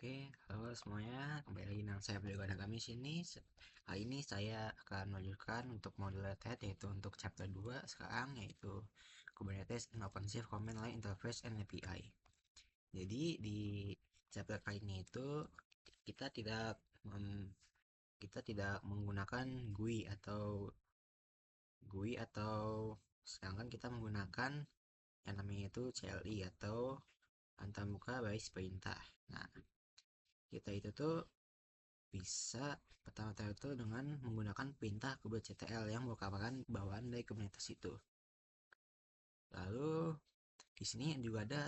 Oke, halo semuanya. Kembali lagi dengan saya Budi kami sini. Kali ini saya akan melanjutkan untuk modul TED yaitu untuk chapter 2 sekarang yaitu Kubernetes and OpenShift Command Line Interface and API. Jadi di chapter kali ini itu kita tidak kita tidak menggunakan GUI atau sedangkan kita menggunakan yang namanya itu CLI atau antarmuka baris perintah. Nah, kita itu tuh bisa pertama-tama itu dengan menggunakan perintah kubectl yang merupakan bawaan dari Kubernetes itu. Lalu di sini juga ada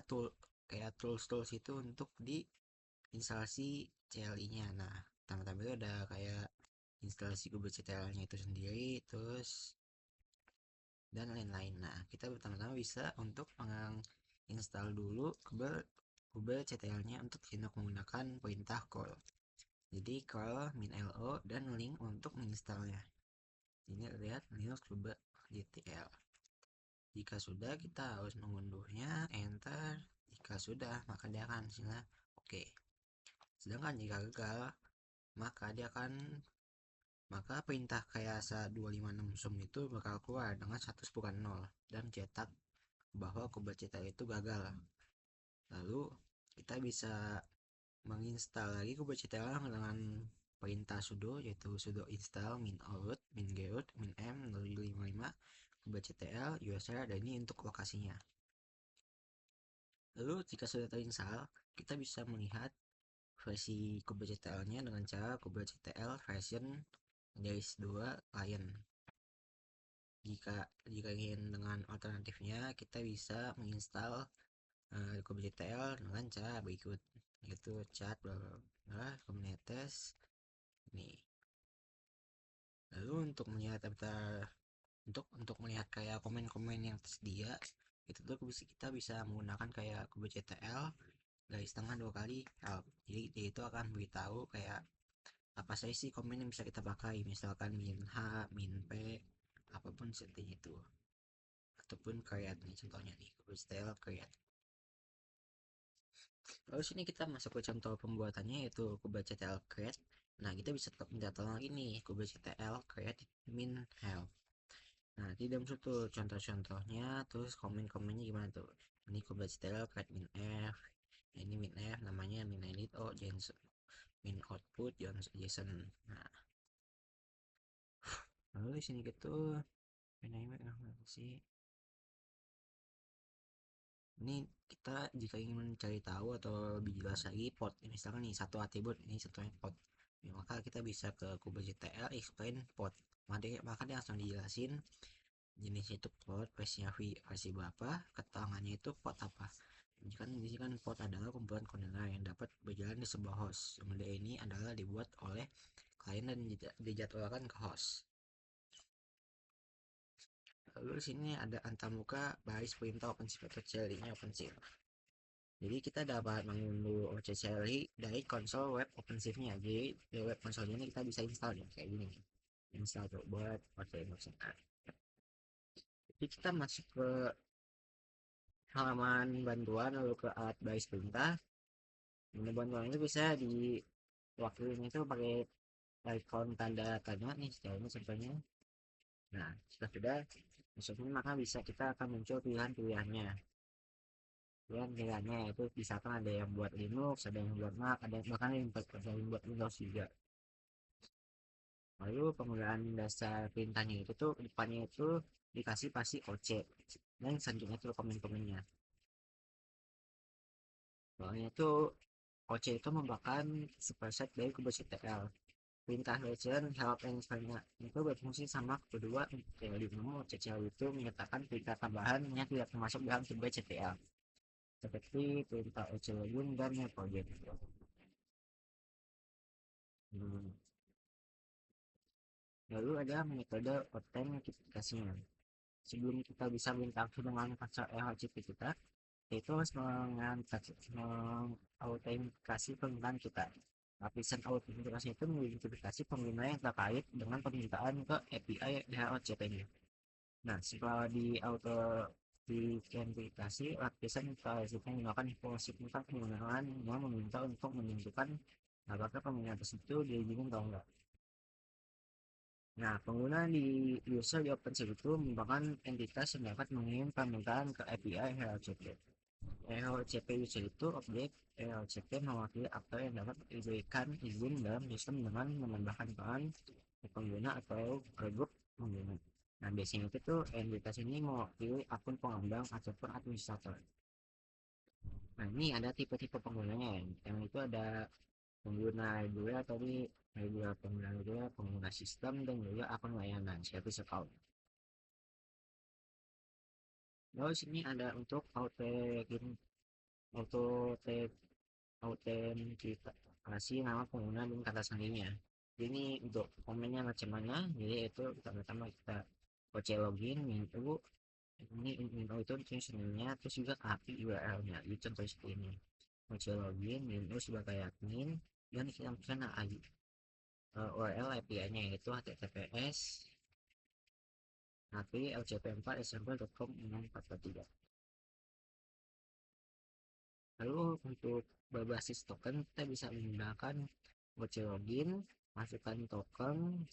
kayak tools itu untuk di instalasi CLI-nya. Nah, pertama-tama itu ada kayak instalasi kubectl-nya itu sendiri, terus dan lain-lain. Nah, kita pertama-tama bisa untuk menginstal dulu kubectl-nya untuk menggunakan perintah call. Jadi call -lo dan link untuk menginstalnya. Ini lihat Linux kubectl. Jika sudah, kita harus mengunduhnya, enter. Jika sudah, maka dia akan hasilnya oke. Sedangkan jika gagal, maka perintah kayak 256 sum itu bakal keluar dengan status bukan 0 dan cetak bahwa kubectl itu gagal. Lalu kita bisa menginstal lagi kubectl dengan perintah sudo yaitu sudo install -out -get -m 0755 kubectl usr dan ini untuk lokasinya. Lalu jika sudah terinstall, kita bisa melihat versi kubectl-nya dengan cara kubectl version -2 client. Jika ingin dengan alternatifnya, kita bisa menginstal kubectl dengan cara berikut, yaitu cat Kubernetes nih. Lalu untuk melihat kayak komen-komen yang tersedia itu tuh kita bisa menggunakan kayak kubectl garis tengah 2 kali help. Jadi dia itu akan beritahu kayak apa saja sih komen yang bisa kita pakai, misalkan -h, -p, apapun seperti itu, ataupun create nih contohnya nih kubectl create. Lalu sini kita masuk ke contoh pembuatannya yaitu kubectl create. Nah, kita bisa minta tolong lagi nih kubectl create -help. Nah, di dalam situ contoh-contohnya, terus komen-komennya gimana tuh. Ini kubectl create -f, ini -f namanya -edit output JSON. Nah, lalu di sini gitu sih. Ini kita jika ingin mencari tahu atau lebih jelas lagi pot, misalkan nih satu atribut ini satunya pot, ya, maka kita bisa ke kubectl explain pot. Maka dia langsung dijelasin jenisnya itu pot, versi berapa, keterangannya itu pot apa. Kan di sini kan pot adalah kumpulan kontainer yang dapat berjalan di sebuah host. Kemudian ini adalah dibuat oleh klien dan dijadwalkan ke host. Lalu di sini ada antarmuka baris perintah OpenShift atau CLI-nya OpenShift. Jadi kita dapat mengunduh CLI dari konsol web OpenShift-nya. Jadi di web konsolnya ini kita bisa install ya kayak gini. Install tuh buat OpenShift. Jadi kita masuk ke halaman bantuan lalu ke alat baris perintah. Ini bantuan itu bisa diwakilin itu pakai icon tanda tanya nih sejarahnya contohnya. Nah, setelah sudah masuknya maka bisa kita akan muncul pilihan-pilihannya. Pilihannya itu misalkan ada yang buat Linux, ada yang buat Mac, ada yang bahkan yang buat Windows juga. Lalu penggunaan dasar perintahnya itu tuh depannya itu dikasih pasti OC dan selanjutnya tuh komen-komennya. Soalnya itu OC itu merupakan superset dari kubectl. Perintah version help and sebagainya itu berfungsi sama kedua di mana CCL itu menyatakan perintah tambahan yang tidak termasuk dalam kubectl seperti perintah oclogin dan project. Lalu ada metode autentikasinya. Sebelum kita bisa berinteraksi dengan pacar LHCP kita, itu harus mengautentikasi penggunaan kita. Lapisan autentikasi itu mengidentifikasi pengguna yang terkait dengan permintaan ke API DHCP-nya. Nah, setelah di auto Identifikasi lapisan kita menggunakan polisi tentang penggunaan yang meminta untuk menentukan apakah penggunaan tersebut diizinkan atau enggak. Nah, pengguna di user di OpenShift itu merupakan entitas yang dapat mengirim permintaan ke API HLCP. HLCP user itu objek HLCP mewakili aktor yang dapat diberikan izin dalam sistem dengan menambahkan peran pengguna atau grup pengguna. Nah, biasanya itu entitas ini mewakili akun pengembang ataupun administrator. Nah, ini ada tipe-tipe penggunanya ya. Yang itu ada pengguna reguler tadi, reguler pengguna reguler, pengguna sistem, dan juga akun layanan service account. Lalu sini ada untuk autentikasi nama pengguna dan kata sandinya. Ini untuk komennya macam mana? Jadi itu pertama-tama kita OC login itu ini info itu username-nya, terus juga API URL-nya. Jadi contoh seperti ini. OC login terus sebagai admin dan kita masukkan URL API-nya yaitu https API lcp4 example.com 6443. Lalu untuk berbasis token kita bisa menggunakan OC login, masukkan token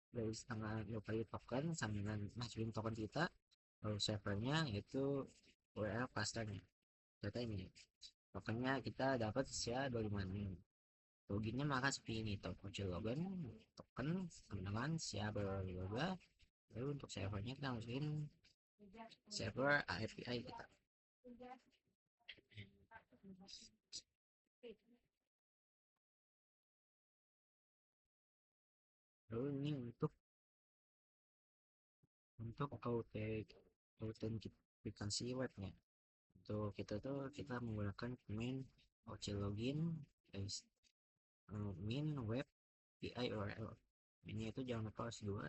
dari setengah 2 kali token sambil masukin token kita, lalu servernya yaitu URL clusternya. Data ini tokennya kita dapat SIA 256. Loginnya maka seperti ini, OC login token dengan SIA 255. Lalu untuk servernya kita masukin server API kita. Lalu ini untuk autentifikasi webnya. Untuk kita tuh kita menggunakan domain OC login min web API URL. Ini itu jangan lupa harus 2.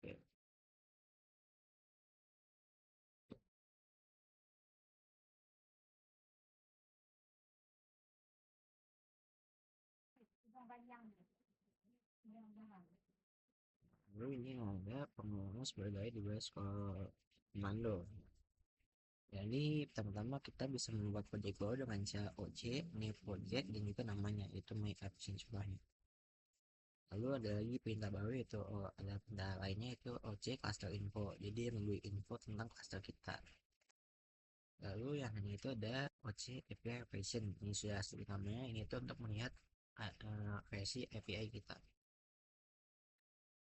Oke. Lalu ini ada pengurus sebagai device komando. Jadi pertama-tama kita bisa membuat project baru dengan cara OC, new project, dan juga namanya itu my absence sebelahnya. Lalu ada lagi perintah baru yaitu ada perintah lainnya itu OC cluster info. Jadi memberi info tentang cluster kita. Lalu yang ini itu ada OC API version. Ini sudah sebut namanya, ini itu untuk melihat versi API kita.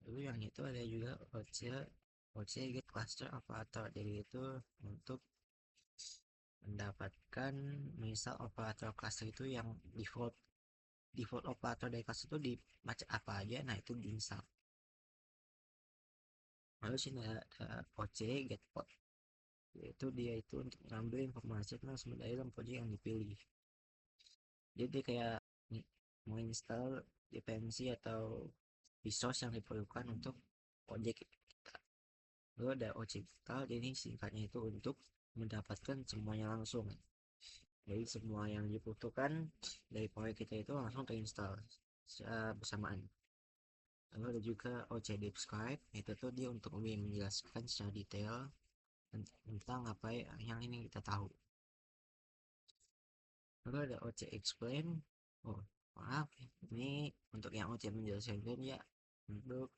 Lalu yang itu ada juga OC get cluster operator. Jadi itu untuk mendapatkan misal operator cluster itu yang default operator dari kelas itu di macam apa aja, nah itu diinstal. Lalu sini ada OC get pod, yaitu dia itu untuk mengambil informasi tentang sumber daya dalam project yang dipilih. Jadi kayak menginstal dependensi atau resource yang diperlukan untuk project kita. Lalu ada OC install, jadi singkatnya itu untuk mendapatkan semuanya langsung. Jadi semua yang dibutuhkan dari proyek kita itu langsung terinstall bersamaan. Lalu ada juga OC describe, itu tuh dia untuk lebih menjelaskan secara detail tentang apa yang ini kita tahu. Lalu ada OC explain, oh maaf ini untuk yang OC menjelaskan ya untuk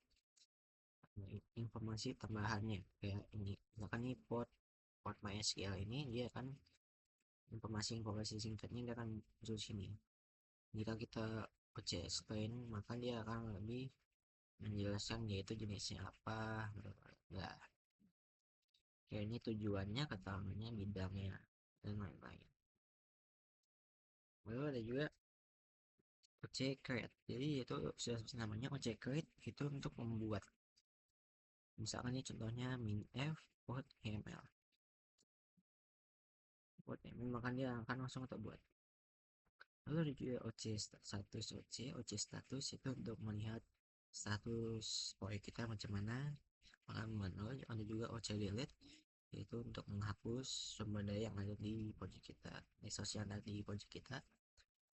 informasi tambahannya kayak ini, misalkan ini port MySQL ini dia kan informasi singkatnya dia akan muncul sini. Jika kita OC explain maka dia akan lebih menjelaskan yaitu jenisnya apa, nah kayak ini tujuannya, keterangannya, bidangnya, dan lain-lain. Lalu ada juga OC create, jadi itu sudah namanya OC create itu untuk membuat, misalkan ini contohnya minf port email maka dia akan langsung kita buat. Lalu ada juga OC status, OC status itu untuk melihat status proyek kita macam mana. Lalu ada juga OC delete, yaitu untuk menghapus sumber daya yang ada di project kita, resource yang ada di project kita.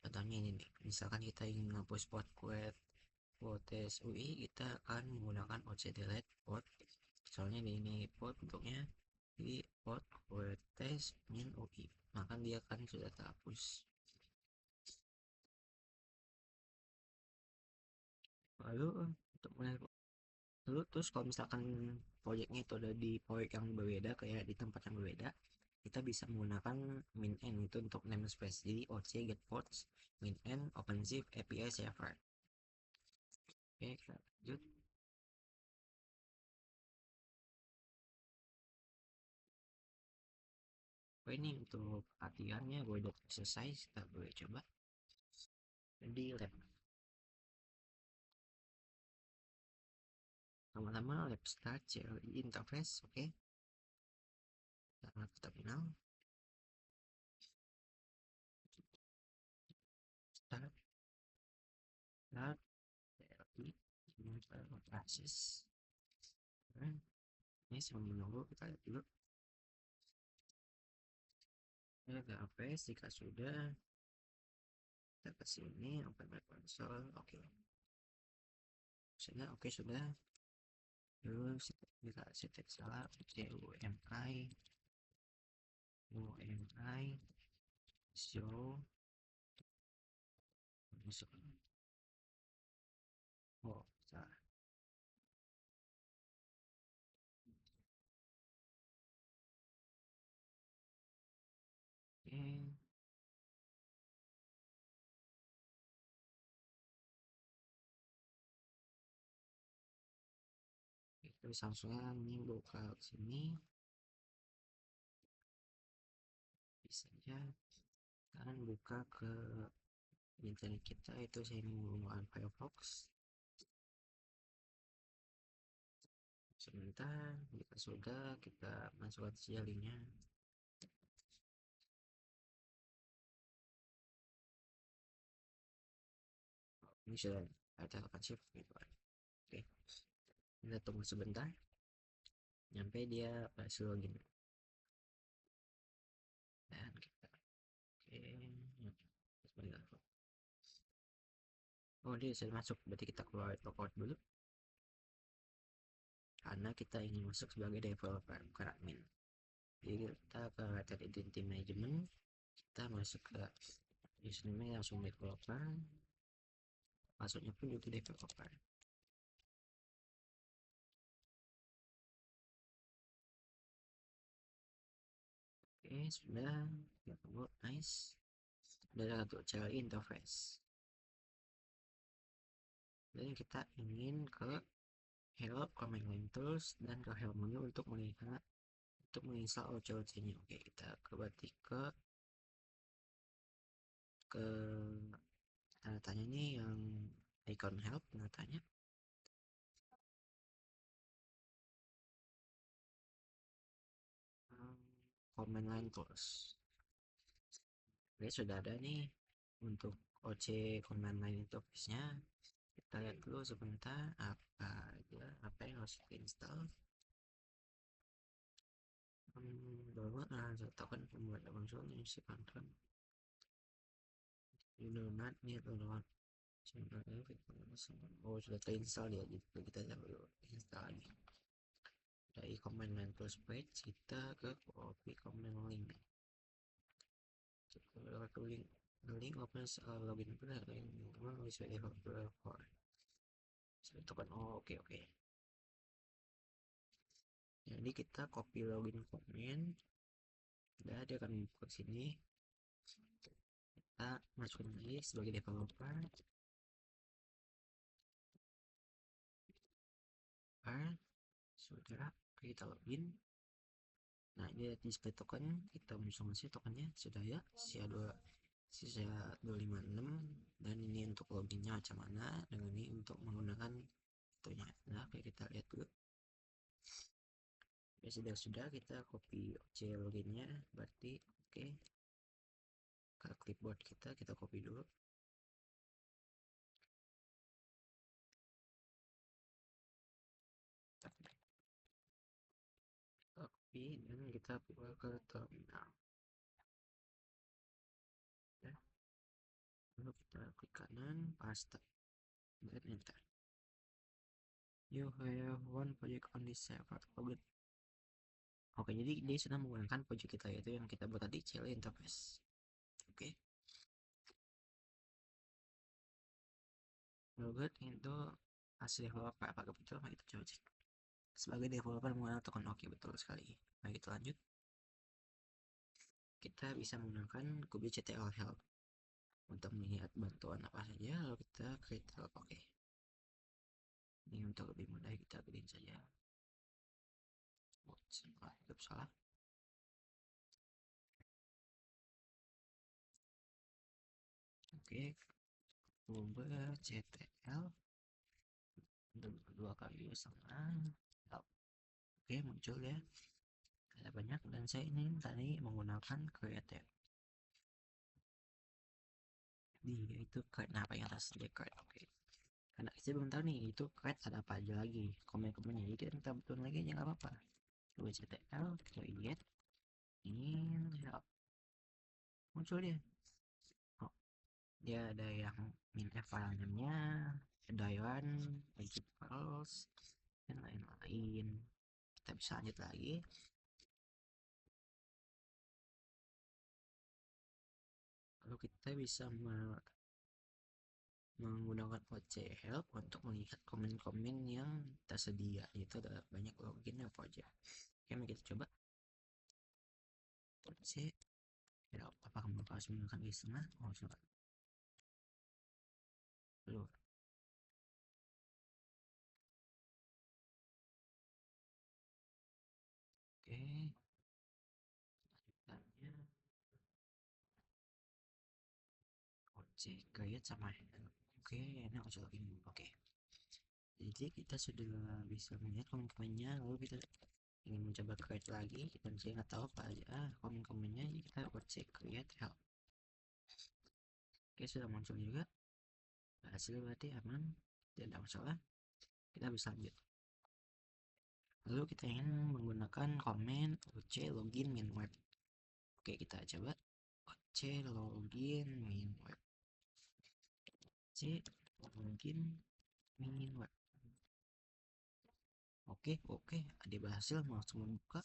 Contohnya ini nih, misalkan kita ingin menghapus port UI, kita akan menggunakan OC delete port, soalnya ini port bentuknya Jadi port test min UI, maka dia kan sudah terhapus. Lalu untuk lalu terus kalau misalkan proyeknya itu ada di proyek yang berbeda, kayak di tempat yang berbeda, kita bisa menggunakan min n itu untuk namespace. Jadi oc get ports min n OpenZip API server. Oke, kita lanjut. Oh, ini untuk latihannya gue udah selesai, kita boleh coba di lab. Pertama-tama lab start CLI interface. Oke, kita terminal start CLI interface. Ini sambil menunggu, kita lihat dulu. Ini interface, jika sudah kita ke sini open web console. Oke, sudah. Oke, sudah. Terus kita setting salah UMI show oh salah. Oke, terus langsungnya ini buka sini bisa aja kan buka ke internet kita, itu saya menggunakan Firefox. Sebentar, jika sudah kita masukkan saja linknya. Ini sudah ada shift gitu kan. Oke, kita tunggu sebentar sampai dia berhasil login dan kita sebentar. Oh, dia sudah masuk, berarti kita keluar logout dulu karena kita ingin masuk sebagai developer, bukan admin. Jadi kita ke data identity management, kita masuk ke username langsung developer, masuknya pun juga developer. Oke, sudah, kita tunggu. Nice, udah satu CLI interface. Dan kita ingin ke help command line tools dan ke help menu untuk melihat untuk menginstal OC nya. Oke, kita berarti ke tanda tanya nih yang icon help, tanda tanya. Command line tools. Oke, sudah ada nih untuk OC command line interface-nya. Kita lihat dulu sebentar apa yang harus kita install. Download token pembuat konsol yang isi control. You do not need to download. Oh, sudah terinstall ya, jadi kita dulu install lagi. Dari command line tools page kita ke copy command link. Kita link opens login benar yang bisa developer for token. Oh, oke. Jadi kita copy login command, udah dia akan buka sini, kita masukin lagi sebagai developer. Sudah, kita login. Nah, ini display token, kita masuk tokennya sudah ya, sisa 256, dan ini untuk loginnya macam mana, dengan ini untuk menggunakan itunya. Nah, oke, kita lihat dulu. Ya, sudah kita copy OC loginnya, berarti oke. Ke clipboard kita copy dulu. Copy dan kita bawa ke terminal. Ya. Lalu kita klik kanan, paste, dan enter. You have one project on this server. Oke, jadi dia sudah menggunakan project kita yaitu yang kita buat tadi CLI interface. Oke, good itu hasil developer apakah betul? Mari kita coba cek. Sebagai developer menggunakan token, oke betul sekali. Mari kita lanjut. Kita bisa menggunakan kubectl help untuk melihat bantuan apa saja, lalu kita create help. Oke, ini untuk lebih mudah kita bikin saja. Itu salah. Oke, kubectl dua kali sama help. Oke, muncul ya, ada banyak, dan saya ini tadi menggunakan create itu create. Nah, apa yang atas dia create. Oke, karena saya belum tahu nih itu create ada apa aja lagi komen-komennya, jadi kita betulin lagi aja nggak apa-apa. kubectl create in help, muncul dia. Oh, dia ada yang minta file name-nya, Daiwan, Files, dan lain-lain. Kita bisa lanjut lagi. Lalu kita bisa menggunakan OC help untuk melihat komen-komen yang tersedia. Itu ada banyak login project. Oke, mari kita coba. OC help, apakah kamu harus menggunakan di setengah? Oh, silakan. Keluar. Oke, lanjutannya OC create sama help. Oke, ini OC login. Oke, jadi kita sudah bisa melihat komen-komennya, lalu kita ingin mencoba create lagi dan saya nggak tahu apa aja komen-komennya, jadi kita buat cek create help. Oke, sudah muncul juga, hasil berarti aman, tidak ada masalah, kita bisa lanjut. Lalu kita ingin menggunakan komen oc login min web. Oke, kita coba oc login min web, oc login min web. Oke, ada berhasil langsung membuka.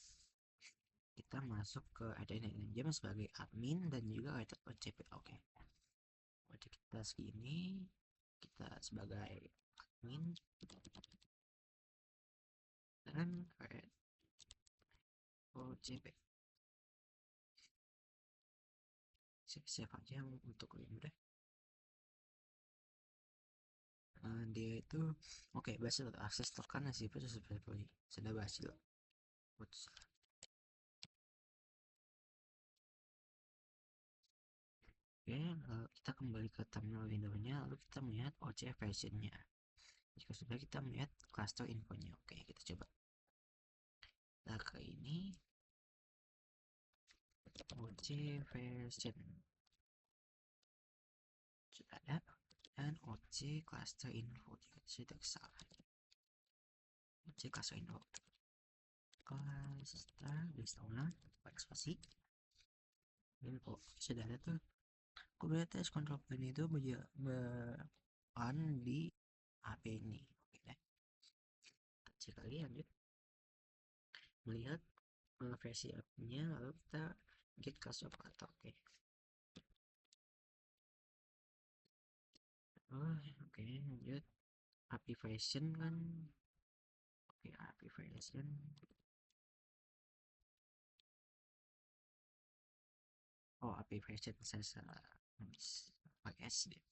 Kita masuk ke identity sebagai admin dan juga writer OCP. Oke, wajib kita segini, kita sebagai admin dan create OCP. Save aja untuk lebih mudah. Dia itu oke, berhasil akses token nasib itu sudah berhasil. Oops. Oke, kita kembali ke terminal windownya, lalu kita melihat OC versionnya. Jika sudah, kita melihat cluster infonya. Oke, kita coba. Kita ke ini OC version sudah ada, dan OC cluster info jika tidak salah. OC cluster info cluster listnya spasi info sudah ada tuh. Kubernetes control plane itu berperan di HP ini. Oke deh, cek lagi lanjut melihat versi app-nya, lalu kita git class operator. Oke. Oke, lanjut API version kan. Oke, API version. Oh, API version saya salah pakai S deh.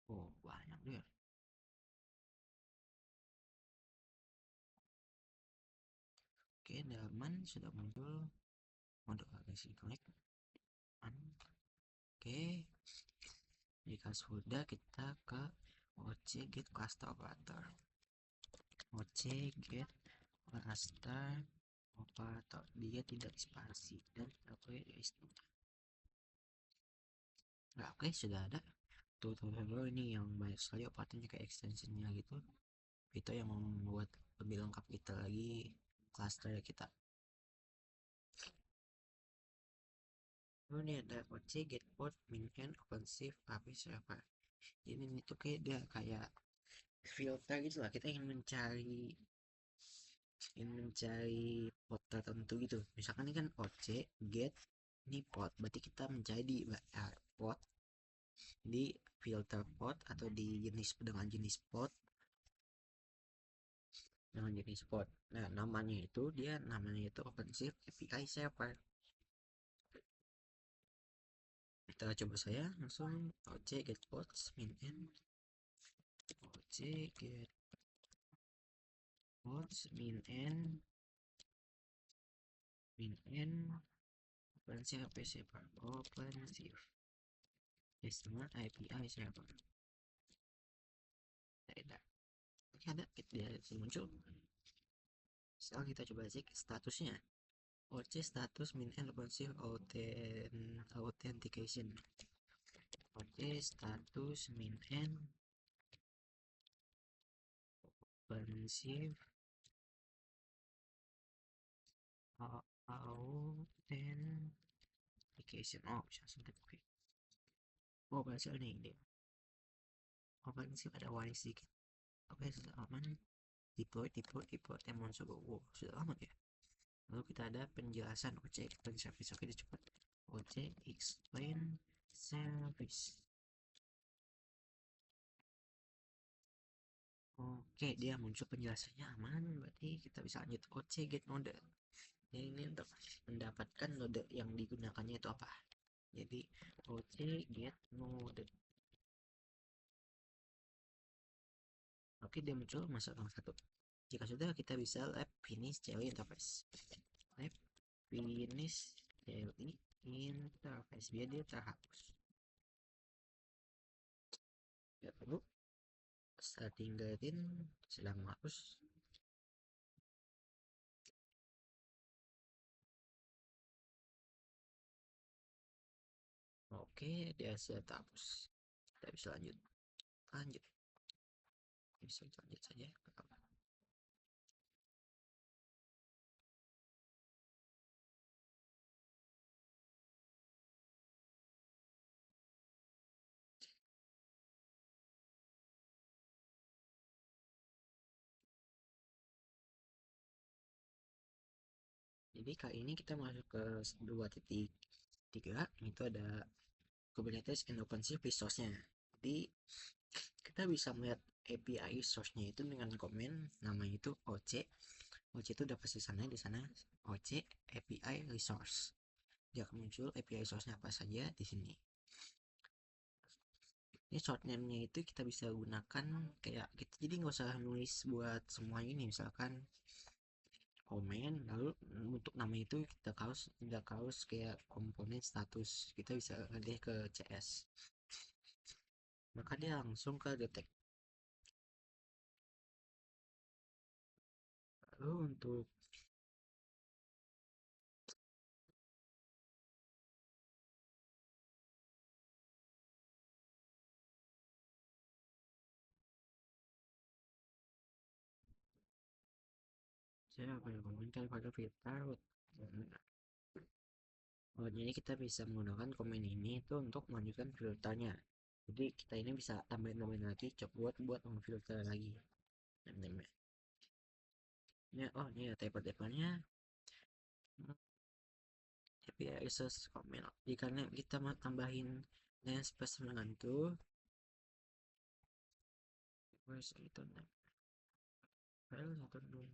Oh, banyak deh. Oke, dalam sudah muncul mode agasi connect. Oke, jika sudah, kita ke OC get cluster operator. OC get cluster operator, dia tidak spasi dan oke istilah. Nah, oke, sudah ada tuh ini yang banyak sekali operatornya kayak extensionnya gitu. Itu yang membuat lebih lengkap kita lagi cluster kita. Ini ada OC get port min and OpenShift API server. Ini tuh kayak dia kayak filter gitu lah, kita ingin mencari ingin mencari pot tertentu gitu, misalkan ini kan objek get ini pot, berarti kita mencari di pot di filter pot atau di jenis pot dengan jenis pot. Nah, namanya itu OpenShift API Server. Kita coba saya langsung object get pods min n object get pods min n OpenShift API Server OpenShift Customer API Server. Tidak ada dia muncul. Sekarang kita coba cek statusnya. OC status min n OpenShift authentication. OC status min n OpenShift authentication. Oh, bisa langsung oke. Oh, berhasil nih dia. OpenShift ada warning sedikit. Oke, sudah aman. Deploy yang muncul. Wow, sudah aman ya. Lalu kita ada penjelasan OC explain service. Oke, cepat. OC explain service. Oke, dia muncul penjelasannya aman, berarti kita bisa lanjut OC get node. Jadi ini untuk mendapatkan node yang digunakannya itu apa. Jadi OC get node. Oke, dia muncul masuk nomor 1. Jika sudah, kita bisa lab finish CLI interface. Lab finish CLI interface biar dia terhapus. Ya perlu starting gain sedang menghapus. Oke, dia sudah terhapus. Kita bisa lanjut. Bisa lanjut saja. Jadi kali ini kita masuk ke 2.3, itu ada Kubernetes and OpenShift resource-nya. Jadi kita bisa melihat API source-nya itu dengan komen namanya itu OC. OC itu udah pasti di sana OC API resource. Dia akan muncul API source-nya apa saja di sini. Ini short name-nya itu kita bisa gunakan kayak gitu, jadi nggak usah nulis buat semua ini, misalkan komen lalu untuk nama itu kita kaos kayak komponen status, kita bisa ganti ke CS, maka dia langsung ke detect. Lalu untuk saya akan komentar pada filter. Oh, jadi kita bisa menggunakan komen ini itu untuk melanjutkan filternya. Jadi kita ini bisa tambahin lagi, coba buat memfilter lagi. Ya, oh ini ya type-nya API resource comment. Jika kita mau tambahin namespace dengan tuh, itu file satu dulu.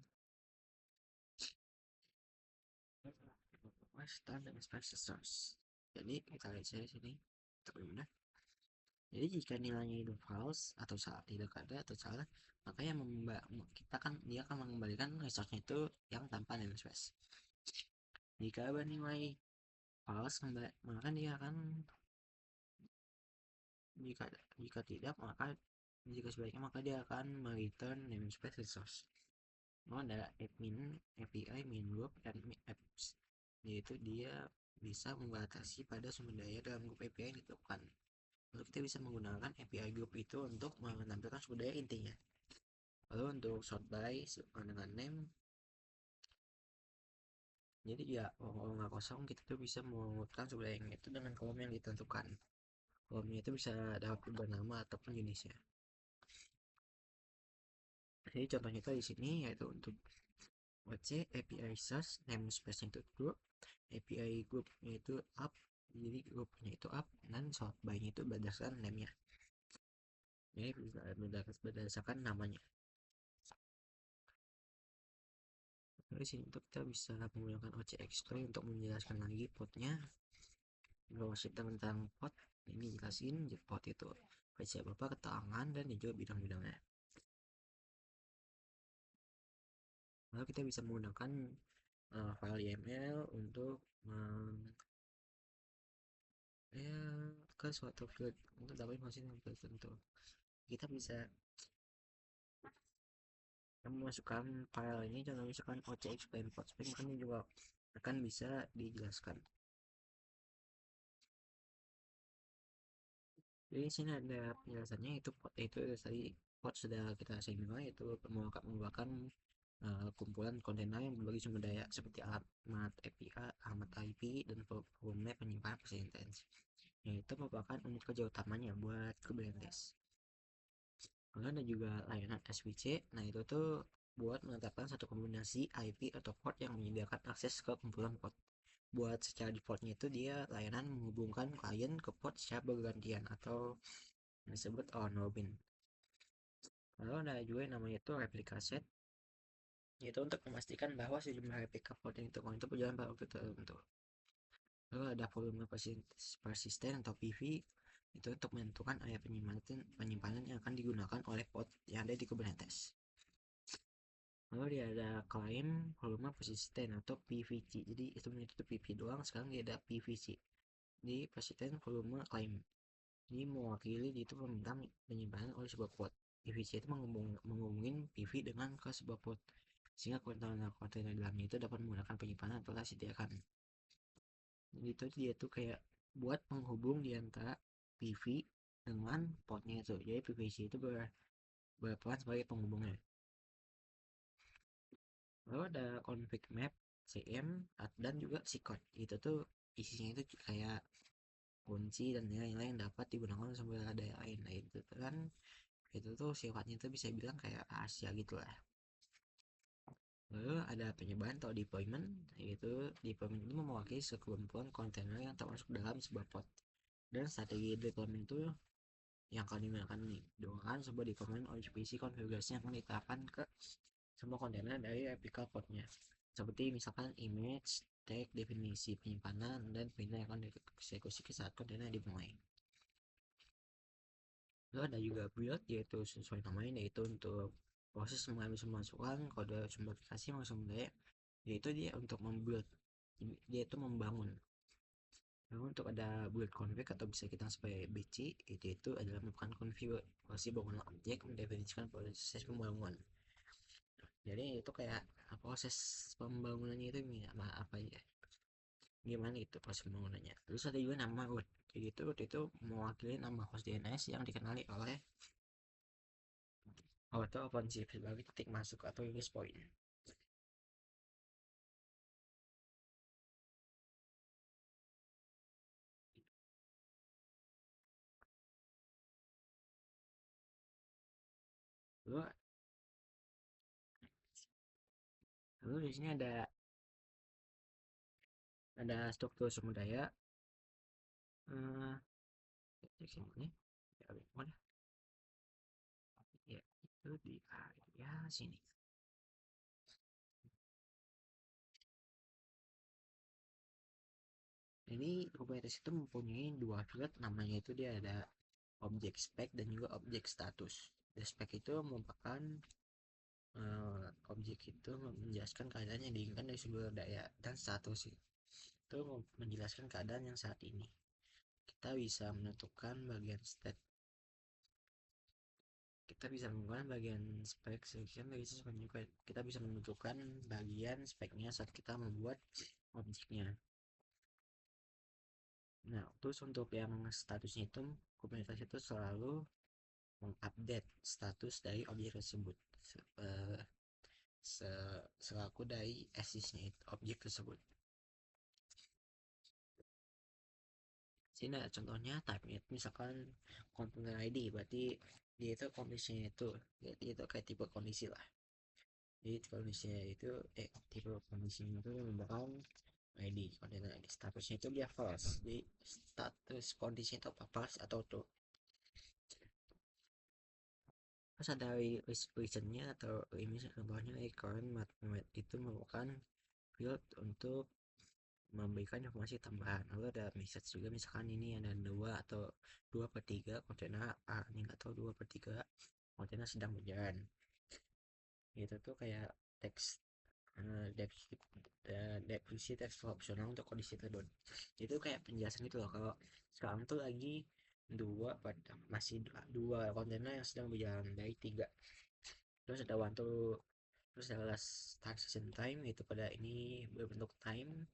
Start namespace resource. Jadi kita lihat saja sini, termudah. Jadi jika nilainya itu false atau salah, tidak ada atau salah, maka yang dia akan mengembalikan resource-nya itu yang tanpa namespace. Jika nilai false, maka dia akan jika tidak maka jika sebaliknya maka dia akan return namespace resource. Ada admin API min group admin apps, yaitu dia bisa membatasi pada sumber daya dalam grup API yang ditentukan. Lalu kita bisa menggunakan API group itu untuk menampilkan sumber daya intinya. Lalu untuk sort by dengan name, jadi ya kalau nggak kosong kita tuh bisa mengurutkan sumber daya itu dengan kolom yang ditentukan. Kolomnya itu bisa dapat bernama ataupun jenisnya. Jadi contohnya itu di sini yaitu untuk OC API source namespace itu group, API groupnya itu up, jadi grupnya itu up, dan sort by-nya itu berdasarkan name-nya, jadi berdasarkan namanya. Di sini untuk kita bisa menggunakan OC exploit untuk menjelaskan lagi potnya. Informasi tentang pot ini jelasin pot itu PC apa, keterangan, dan juga bidang-bidangnya. Lalu kita bisa menggunakan file YAML untuk ya, ke suatu field untuk dapat informasi tentang field tertentu. Kita bisa memasukkan file ini, contoh misalkan OC explain pot spring, kan ini juga akan bisa dijelaskan. Jadi di sini ada penjelasannya, itu pot itu tadi pot sudah kita singgung, itu merupakan kumpulan kontainer yang berbagi sumber daya seperti alamat API, alamat IP, dan volume penyimpanan persistence. Itu merupakan unit kerja utamanya buat Kubernetes. Lalu ada juga layanan SVC. Nah itu tuh buat menetapkan satu kombinasi IP atau port yang menyediakan akses ke kumpulan port. Buat secara defaultnya itu dia layanan menghubungkan klien ke port secara bergantian atau disebut on robin. Lalu ada juga yang namanya itu replika set, yaitu untuk memastikan bahwa sejumlah replika port yang itu berjalan pada waktu tertentu. Lalu ada volume persisten atau PV, itu untuk menentukan area penyimpanan yang akan digunakan oleh pod yang ada di Kubernetes. Lalu dia ada claim volume persisten atau PVC, jadi itu PV doang, sekarang dia ada PVC, di persisten volume claim. Ini mewakili itu permintaan penyimpanan oleh sebuah pod. PVC itu menghubungin PV dengan ke sebuah pod, sehingga kontainer dalamnya itu dapat menggunakan penyimpanan yang telah disediakan. Jadi itu dia tuh kayak buat penghubung di antara PV dengan podnya itu. Jadi PVC itu berperan sebagai penghubungnya. Lalu ada config map, CM, dan juga secret. Itu tuh isinya itu kayak kunci dan nilai-nilai yang dapat digunakan sumber daya lain. Nah itu kan itu tuh sifatnya itu bisa bilang kayak rahasia gitu lah. Lalu ada penyebaran atau deployment, yaitu deployment itu mewakili sekumpulan kontainer yang termasuk dalam sebuah pod. Dan strategi deployment itu yang akan digunakan dengan sebuah deployment oleh PC konfigurasi yang akan diterapkan ke semua kontainer dari replika podnya, seperti misalkan image, tag, definisi penyimpanan, dan perintah yang akan dieksekusi saat kontainer dimulai. Lalu ada juga build, yaitu sesuai namanya, yaitu untuk proses mengambil semua masukan kode sumber aplikasi maupun daya, yaitu dia untuk membuild, dia itu membangun. Lalu untuk ada build config atau bisa kita sebagai BC, itu adalah merupakan konfigurasi bangunan objek, mendefinisikan proses pembangunan. Jadi itu kayak proses pembangunannya itu apa ya, gimana itu proses pembangunannya. Terus ada juga nama root, jadi itu root itu mewakili nama host DNS yang dikenali oleh atau OpenShift sebagai titik masuk atau release point. Lalu, di sini ada struktur sumber daya. Sini ya, itu di area sini. Jadi Kubernetes itu mempunyai dua field, namanya itu dia ada objek spec dan juga objek status. Spec itu merupakan objek itu menjelaskan keadaan yang diinginkan dari sumber daya, dan status itu menjelaskan keadaan yang saat ini. Kita bisa menentukan bagian state, kita bisa menggunakan bagian spek section dari juga kita bisa menentukan bagian speknya saat kita membuat objeknya. Nah terus untuk yang statusnya itu, Kubernetes itu selalu mengupdate status dari objek tersebut selaku dari existnya objek tersebut. Sini ada contohnya type nya, misalkan container ID, berarti dia itu kondisinya itu, jadi itu kayak tipe kondisi lah. Jadi kondisinya itu tipe kondisinya itu menggunakan ID, kontainer ID. Statusnya itu dia false. Jadi status kondisinya itu apa, false atau true. Terus ada reasonnya atau ini contohnya current itu merupakan field untuk memberikan informasi tambahan. Lalu ada message juga, misalkan ini ada dua atau 2/3 kontainer ini atau 2/3 kontainer sedang berjalan. Itu tuh kayak teks definisi teks opsional untuk kondisi tersebut. Itu kayak penjelasan gitu loh, kalau sekarang tuh lagi masih dua kontainer yang sedang berjalan dari tiga. Terus ada one to terus ada start session time, itu pada ini berbentuk time,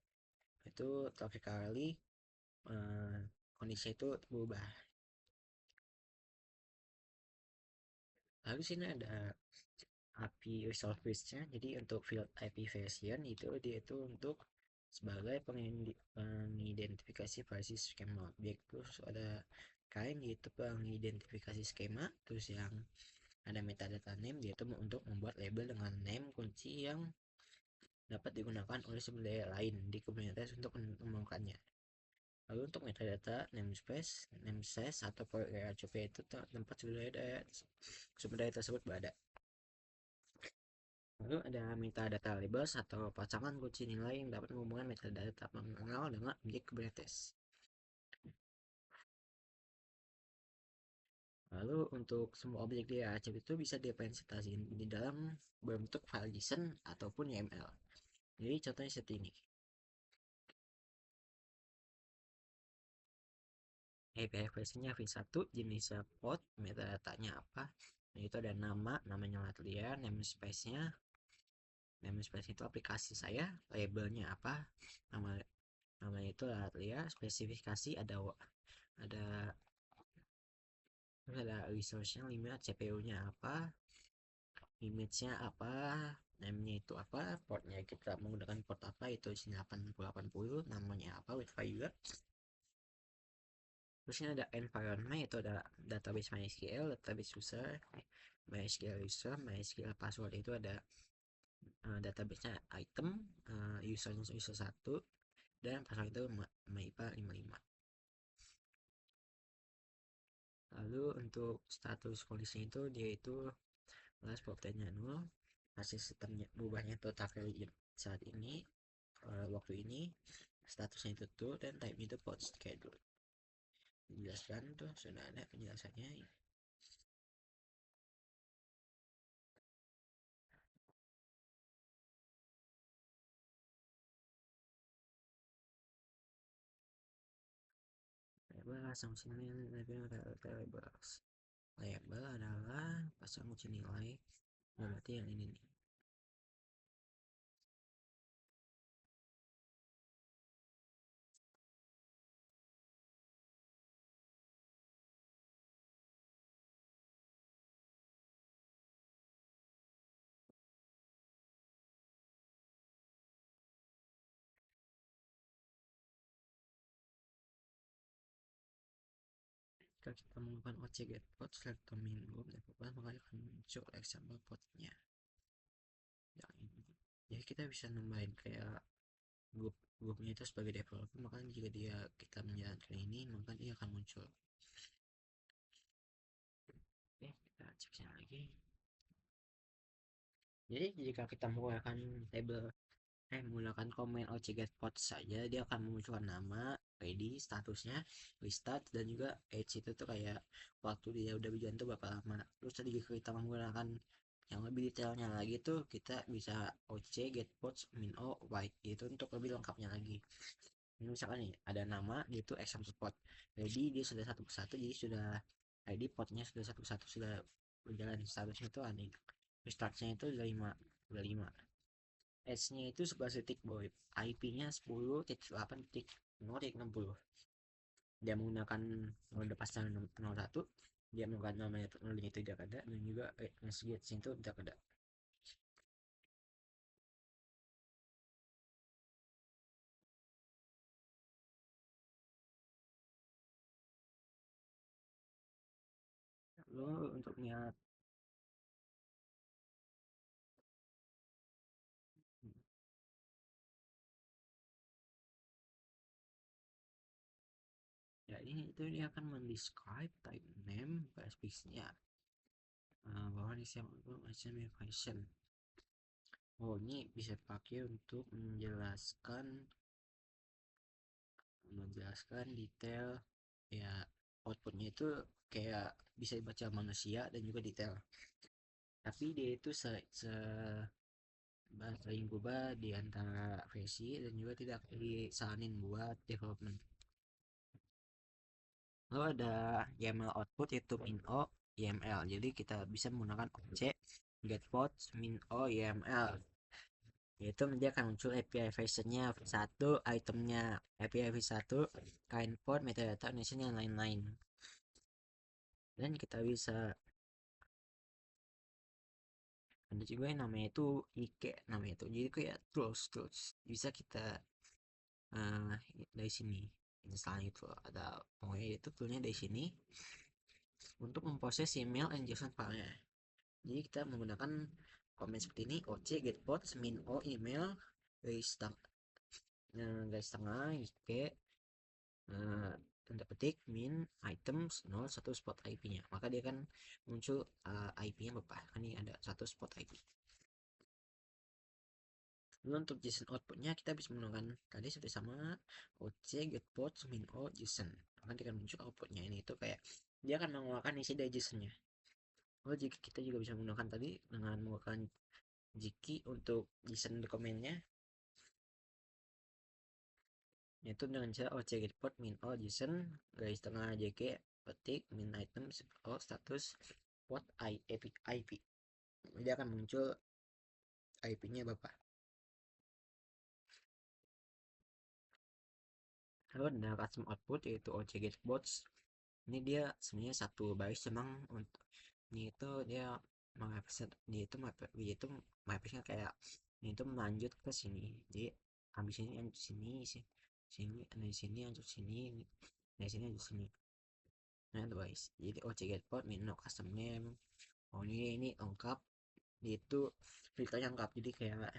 itu topically eh, kondisi itu berubah. Lalu sini ada API resolve-nya. Jadi untuk field IP version itu dia itu untuk sebagai pengidentifikasi versi skema objek. Terus ada kain itu pengidentifikasi skema. Terus yang ada metadata name, dia itu untuk membuat label dengan name kunci yang dapat digunakan oleh sumber daya lain di komunitas untuk menemukannya. Lalu untuk metadata namespace, namespace atau PHP itu tempat sumber daya tersebut berada. Lalu ada metadata labels atau pasangan kunci nilai yang dapat menghubungkan metadata mengenal dengan objek Kubernetes. Lalu untuk semua objek di Acep itu bisa direpresentasikan di dalam bentuk file JSON ataupun YML. Jadi contohnya seperti ini. API versinya v1, jenisnya pod, metadatanya apa. Nah, itu ada namanya Latlia, namespace itu aplikasi saya, labelnya apa, nama namanya itu Latlia, spesifikasi ada terus ada resource-nya, limit CPU-nya apa, image-nya apa, name-nya itu apa, portnya kita menggunakan port apa, itu sini 8080, namanya apa, wifi juga. Terus ini ada environment, itu ada database MySQL, database user, MySQL user, MySQL password, itu ada database-nya item, usernya user 1, dan password itu MyIPA 55. Lalu untuk status kondisi itu dia itu last proptnya 0, masih sistemnya berubahnya total value saat ini, waktu ini, statusnya itu tuh, dan type itu pod schedule. Dijelaskan tuh, sudah ada penjelasannya. Label langsung sini, label adalah pasang kunci nilai. Nah, berarti yang ini nih. Jika kita menggunakan OCG pot select domain group dan maka akan muncul example potnya yang ini. Jadi kita bisa nambahin kayak grupnya itu sebagai developer, maka jika kita menjalankan ini, maka dia akan muncul. Oke, kita cek lagi. Jadi jika kita menggunakan komen OCGet pot saja, dia akan memunculkan nama, ID, statusnya, restart, dan juga age itu tuh kayak waktu dia udah berjalan tuh berapa lama. Terus tadi jika kita menggunakan yang lebih detailnya lagi tuh, kita bisa OC get pods min o white itu untuk lebih lengkapnya lagi. Ini misalkan nih ada nama, dia itu example pot, jadi dia sudah satu persatu, jadi sudah ID potnya sudah satu persatu sudah berjalan. Statusnya itu aneh, restartnya itu udah 5, edge-nya itu 11 titik boy, IP-nya 10.8.0.60. Dia menggunakan mode pasal 01, dia menggunakan namanya teknologi itu tidak ada, dan juga message itu tidak ada. Lalu untuk niat ini itu dia akan mendescribe type name prefixnya bahwa di macam fashion. Oh, ini bisa dipakai untuk menjelaskan detail ya, outputnya itu kayak bisa dibaca manusia dan juga detail, tapi dia itu sering berubah di antara versi dan juga tidak disaranin buat development. Lalu ada YAML output yaitu min.o YAML, jadi kita bisa menggunakan objek getPort min.o YAML, yaitu dia akan muncul API versionnya satu, itemnya API v1, kind port, metadata, nation, dan lain-lain. Dan kita bisa ada juga yang namanya itu IKE, namanya itu jadi kayak tools bisa kita dari sini misalnya itu ada pokoknya itu toolnya dari sini untuk memproses email and JSON filenya. Jadi kita menggunakan komen seperti ini, oc getPort min o email garis tengah IKE tanda petik min items 01 spot IP-nya, maka dia akan muncul IP-nya berapa. Ini ada satu spot IP. Lalu untuk JSON outputnya kita bisa menggunakan tadi seperti sama oc getPort min o JSON, maka dia akan muncul outputnya. Ini itu kayak dia akan mengeluarkan isi dari JSON-nya. Lalu jika kita juga bisa menggunakan tadi dengan menggunakan jiki untuk JSON dokumennya, yaitu dengan cara oc getPort min o JSON garis tengah jk petik min item o status port IP. Dia akan muncul IP-nya berapa. Lalu ada custom output yaitu oc getPorts. Ini dia sebenarnya satu baris, memang untuk ini itu dia mapnya kayak ini itu melanjut ke sini, jadi habis ini lanjut sini sini dari sini lanjut sini dari sini lanjut sini. Nah itu guys, jadi oc getPort min no custom name. Oh ini lengkap, itu filternya lengkap, jadi kayak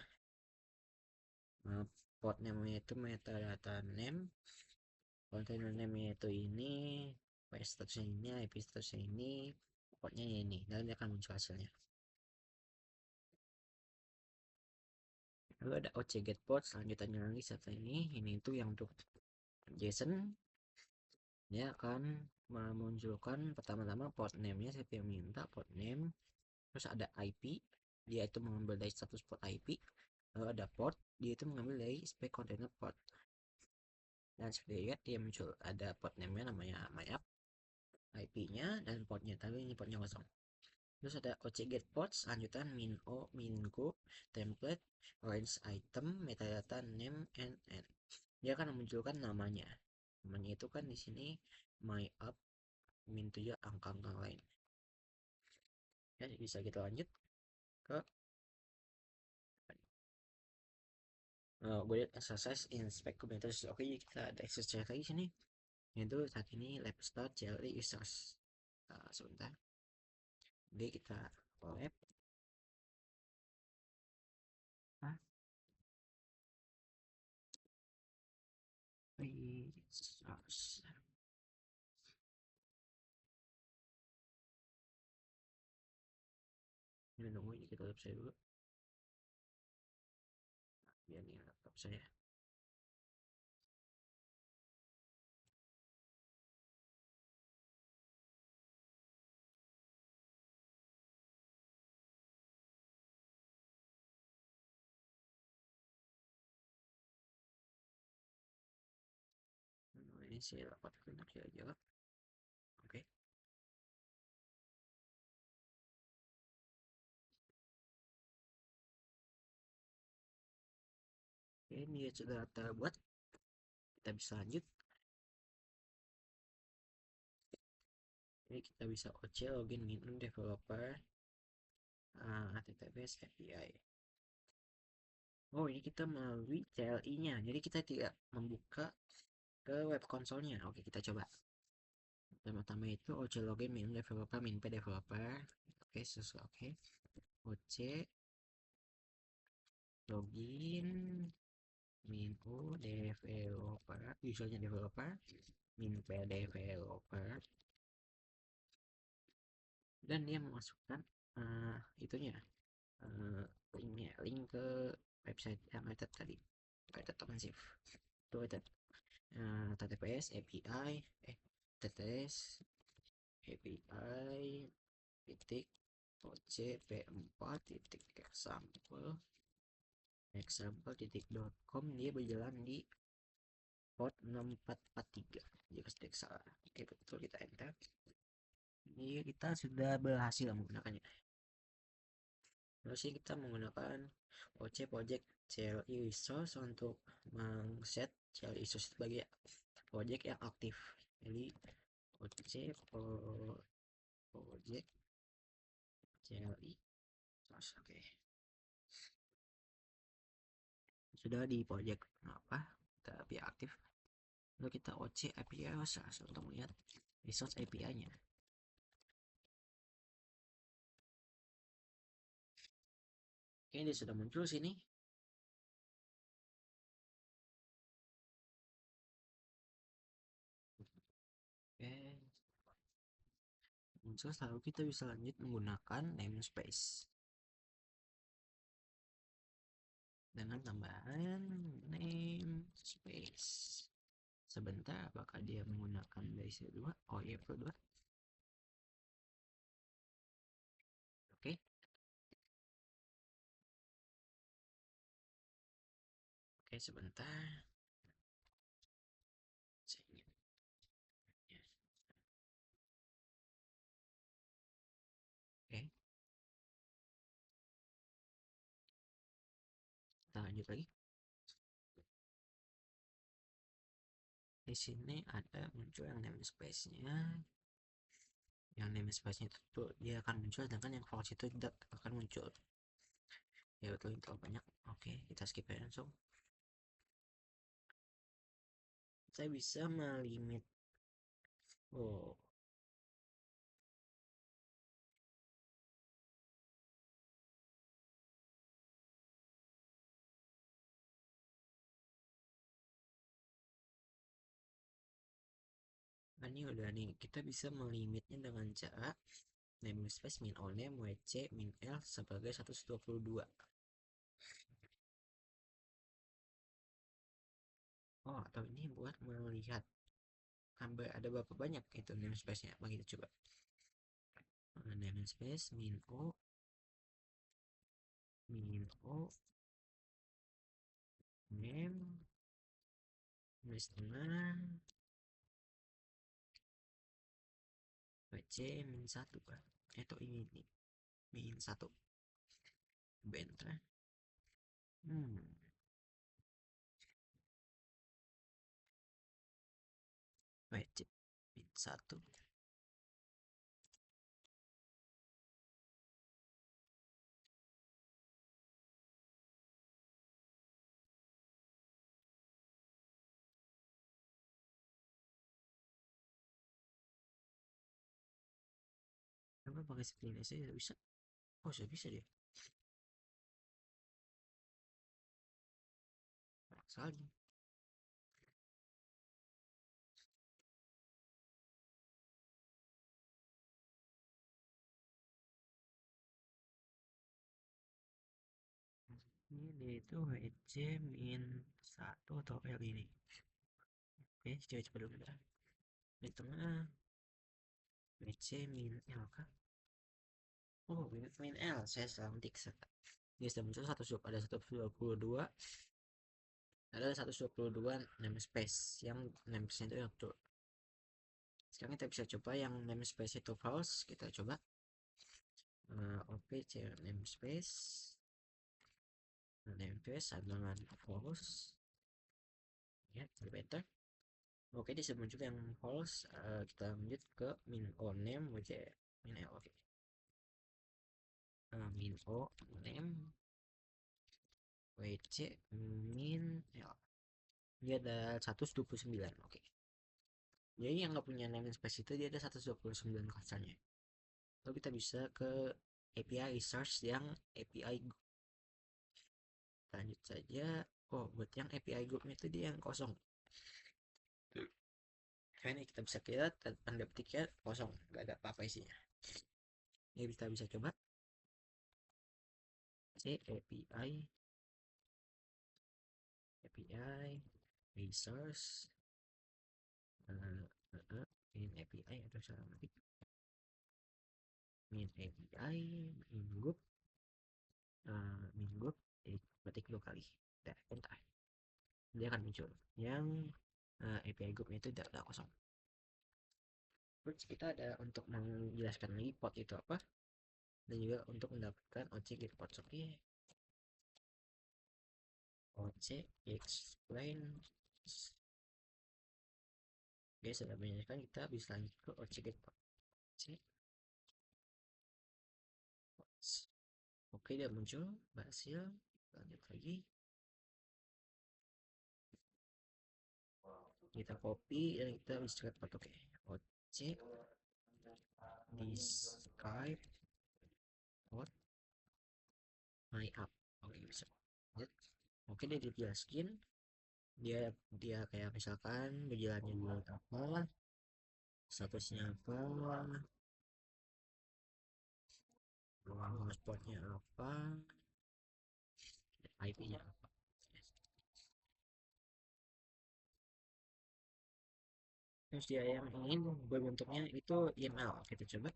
port name itu metadata name, container name itu ini, PS statusnya ini, IP statusnya ini, portnya ini, dan dia akan muncul hasilnya. Lalu ada oc getPort selanjutnya lagi setelah ini itu yang untuk JSON. Dia akan memunculkan pertama-tama port name-nya, saya minta port name, terus ada IP, dia itu mengambil dari status port IP. Lalu ada port, dia itu mengambil dari spek container port, dan seperti lihat dia muncul ada port name-nya namanya myapp, IP-nya dan portnya, tapi ini portnya kosong. Terus ada oc getPorts lanjutan min o min go template range item metadata name and end. Dia akan memunculkan namanya itu kan di sini myapp min 7 angka-angka lain. Ya, bisa kita lanjut ke gue lihat exercise inspect kubernetes. Oke, kita ada exercise lagi sini, yaitu saat ini lab start CLI users. Sebentar, jadi kita lab resource. Ini nunggu, ini kita lab saya dulu biar nih laptop saya. Ini saya dapatkan aja. Oke. Ini sudah terbuat, kita bisa lanjut. Ini kita bisa oc login min developer https API. Oh, ini kita melalui CLI-nya, jadi kita tidak membuka ke web konsolnya. Oke, kita coba. Pertama-tama itu oc login min developer min p developer. Oke, sesuai. Oke, oc login min u developer, usernya developer. min developer, dan dia memasukkan itunya, link ke website yang method tadi, method offensive itu method TTPS API TTS API titik OCP4 titik example titik.com. Dia berjalan di port 6443 jika tidak salah. Oke, betul, kita enter. Ini kita sudah berhasil menggunakannya. Terus kita menggunakan OC project CLI resource untuk mengset CLI resource sebagai project yang aktif. Jadi OC project CLI resource. Oke. Sudah di project apa? Kita biar aktif. Lalu kita OC API resource untuk melihat resource API-nya. Oke, dia sudah muncul sini. Oke, muncul, lalu kita bisa lanjut menggunakan namespace dengan tambahan namespace. Sebentar, apakah dia menggunakan base 2? Oh iya, pro 2. Oke. Oke, sebentar. Saya ingin. Ya. Oke. Kita lanjut lagi. Di sini ada muncul yang namespace-nya. Yang namespace-nya itu dia akan muncul, sedangkan yang false itu tidak akan muncul. Ya betul, itu banyak. Oke, kita skip aja langsung. Saya bisa melimit. Oh, nah, ini udah nih, kita bisa melimitnya dengan cara namespace min o name wc min l sebagai 122. Oh, atau ini buat melihat ada berapa banyak itu namespace-nya. Kita coba. Namespace min o name setengah wc min 1 kan, itu ini nih min 1 bentar. wc min 1. Kenapa pakai screen saya bisa? Oh, sudah bisa dia. Salju. Ini dia itu WC min 1 atau L ini. Oke, coba dulu bentar. Di tengah WC min L kah? Oh, min L, saya salah ketik. Ini sudah muncul ada 122, ada 122 namespace yang namespace itu yang true. Sekarang kita bisa coba yang namespace itu false. Kita coba opc namespace dengan false. Ya, lebih better. Oke, di muncul yang false. Kita lanjut ke min o name wc min l. Oke, min o name wc min l. Dia ada 129. Oke, jadi yang nggak punya namespace itu dia ada 129 clusternya. Lalu kita bisa ke API resource yang API group. Lanjut saja. Oh, buat yang API groupnya itu dia yang kosong. Nah, ini kita bisa lihat tanda petiknya kosong, nggak ada apa-apa isinya. Ini kita bisa coba C API resource min API atau salah nanti min API minggu minggu ketik 2 kali, udah entah dia akan muncul yang API groupnya itu tidak kosong. Terus kita ada untuk menjelaskan lagi pot itu apa, dan juga untuk mendapatkan objek get pot. Oke, objek explain. Oke, sudah menjelaskan, kita bisa lanjut ke objek get pot. Oke, dia muncul berhasil. Lanjut lagi, kita copy dan kita bisa pot. Oke, objek describe pot my app. Oke, bisa lanjut. Oke, dia dijelaskan, dia dia kayak misalkan berjalannya bulan apa, statusnya apa, hotspotnya apa, IP-nya apa. Terus dia yang ingin berbentuknya itu email, kita coba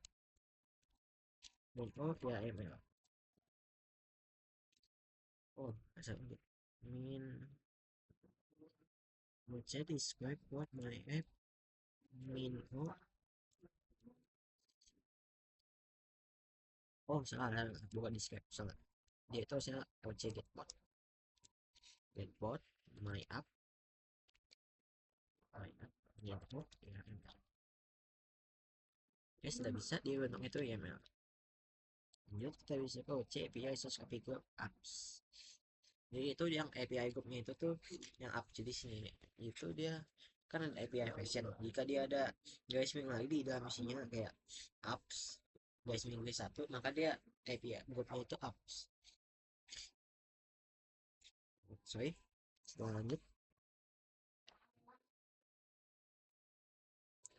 bentuk via email. Oh, asal min baca describe what my app min. Oh salah, bukan describe, salah. Dia itu saya OC getbot my app getbot ya. Ya sudah bisa di bentuk itu email. Lanjut kita bisa ke OC API source API group apps. Jadi itu yang API groupnya itu tuh yang app. Jadi sini itu dia kan ada API version. Jika dia ada garis miring lagi di dalam isinya kayak apps garis miring satu, maka dia API groupnya itu apps. Sorry, setelah lanjut,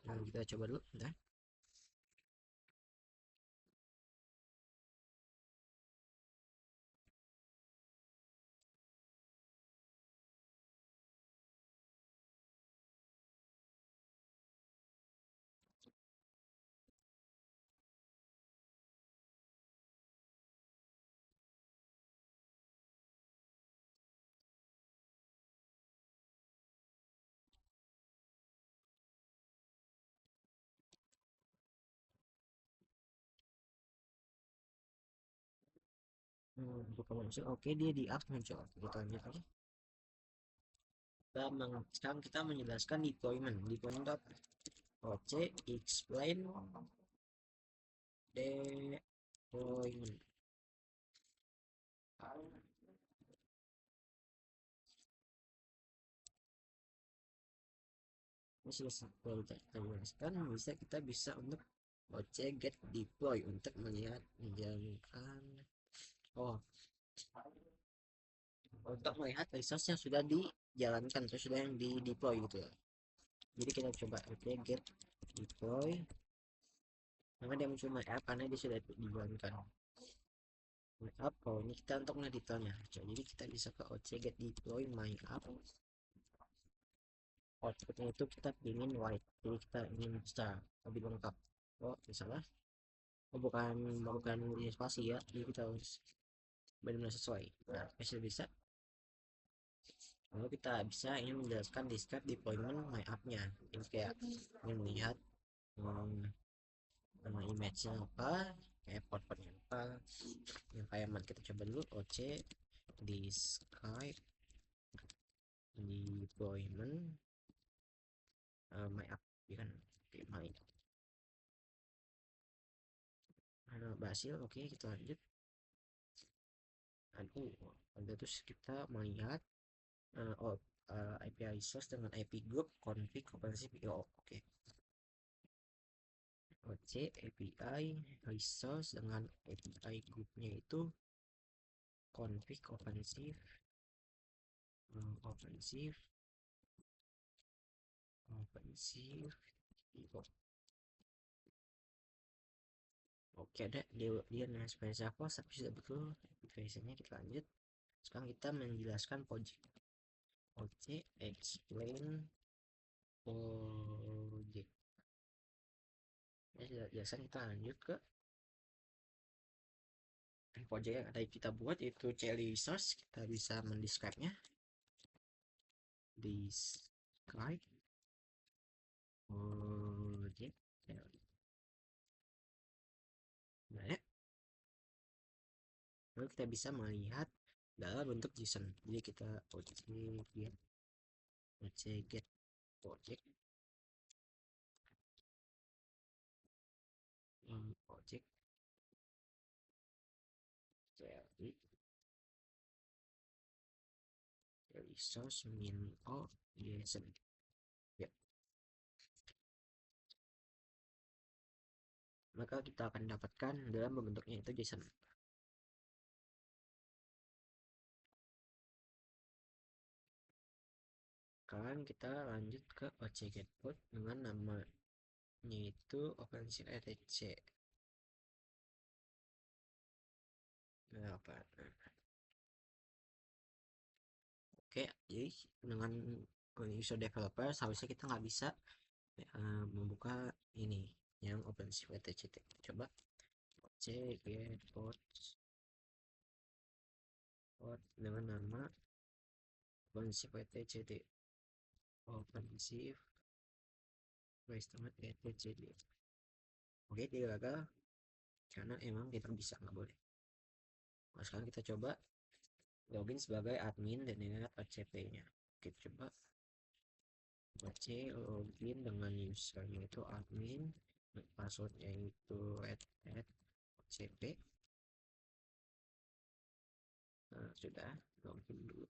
nah, kita coba dulu bentar. Buka muncul, oke dia di apps muncul. Kita lanjut lagi. Sekarang kita menjelaskan deployment apa? OC explain deployment. Ini sudah kita jelaskan, kita bisa untuk OC get deploy untuk melihat menjalankan untuk melihat resource yang sudah dijalankan atau sudah yang di deploy gitu ya. Jadi kita coba get deploy, maka dia muncul my app karena dia sudah dijalankan. My app, oh ini kita untuk ngedetailnya. Jadi kita bisa ke OC get deploy my app. Outputnya itu kita ingin white, jadi kita ingin star lebih lengkap. Oh salah, oh bukan ini spasi ya, jadi kita harus benar-benar sesuai. Nah bisa lalu kita bisa ingin menjelaskan describe deployment my app-nya. Ini kayak ingin melihat image-nya apa, kayak port-portnya apa, yang kayak kita coba dulu OC describe deployment my app ya kan, kayak my berhasil. Oke, kita lanjut. Ada terus kita melihat API source dengan IP group config opency PO. Oke, OC API resource dengan API groupnya itu config offensive OpenShift. Oke deh, dia namanya Java tapi sudah betul aplikasinya. Kita lanjut. Sekarang kita menjelaskan project. Project explain project. Ya, jelasan. Kita lanjut ke project yang ada kita buat, yaitu CLI resource. Kita bisa mendescribe-nya. Describe project. Nah, ya. Lalu kita bisa melihat dalam bentuk JSON. Jadi kita get project project CLI resource min o JSON. Ya, maka kita akan dapatkan dalam bentuknya itu JSON. Sekarang kita lanjut ke OCGetPod dengan namanya itu OpenShift etc. Apa? Oke, jadi dengan user developer seharusnya kita nggak bisa membuka ini yang OpenShift etc. Coba OCGetPod dengan nama OpenShift etc. OpenShift etc. Oke, dia gagal karena emang kita bisa, nggak boleh. Nah, sekarang kita coba login sebagai admin dan ingat OCP-nya. Kita coba login dengan usernya itu admin, passwordnya itu @ocp. Nah, sudah login dulu.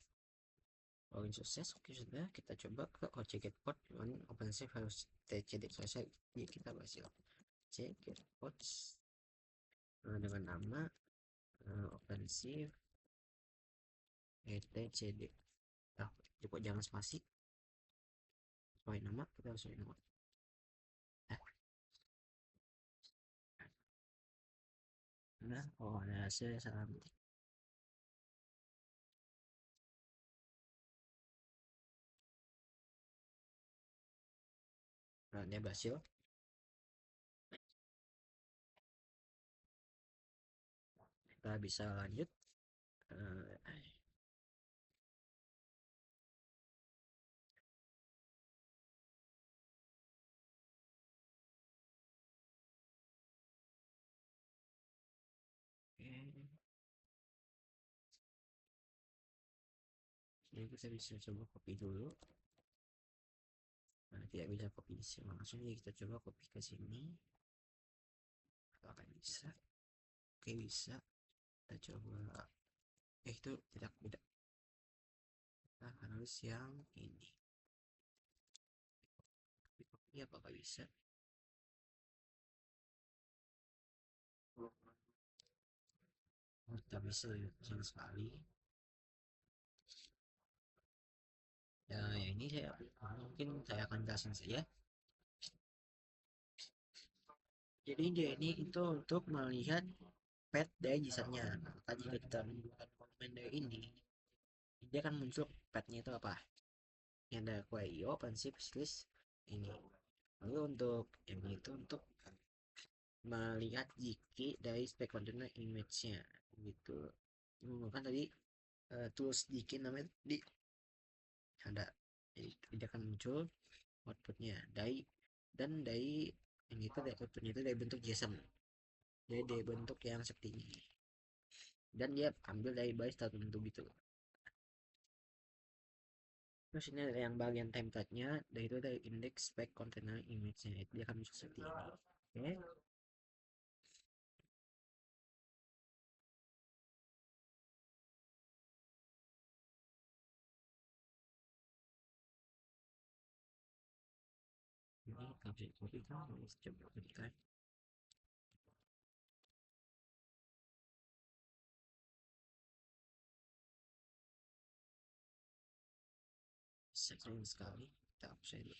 Login sukses. Oke, sudah. Kita coba ke OCGetPod dengan OpenShift harus tcd selesai. Jadi kita berhasil OCGetPod dengan nama OpenShift etcd. Cukup jangan spasi. Sesuai nama, kita harus sesuai nama. Nah, oh ada hasil salah ketik. Nah, dia berhasil. Kita bisa lanjut. Jadi kita bisa coba copy dulu. Nah, tidak bisa copy di sini langsung, jadi kita coba copy ke sini. Apakah bisa? Oke, bisa. Kita coba. Itu tidak tidak. Kita harus yang ini. Copy apakah bisa? Oh, tidak bisa ya, sayang sekali. Ya, ini saya mungkin saya akan jelasin saja. Jadi dia ini itu untuk melihat pet dari JSON-nya. Maka jika kita menggunakan komen dari ini, dia akan muncul petnya itu apa. Ini ada query OpenShift list ini. Lalu untuk yang itu untuk melihat jiki dari spek container image-nya gitu. Menggunakan tadi tools jiki namanya di ada. Jadi dia akan muncul outputnya dari, dan dari ini itu dari outputnya itu dari bentuk JSON. Jadi dari bentuk yang seperti ini. Dan dia ambil dari baris tertentu gitu. Terus ini ada yang bagian template-nya, dan itu dari index spec container image-nya. Dia akan muncul seperti ini. Oke. Ini objek copy kan, coba kita sering sekali. Kita hapus dulu.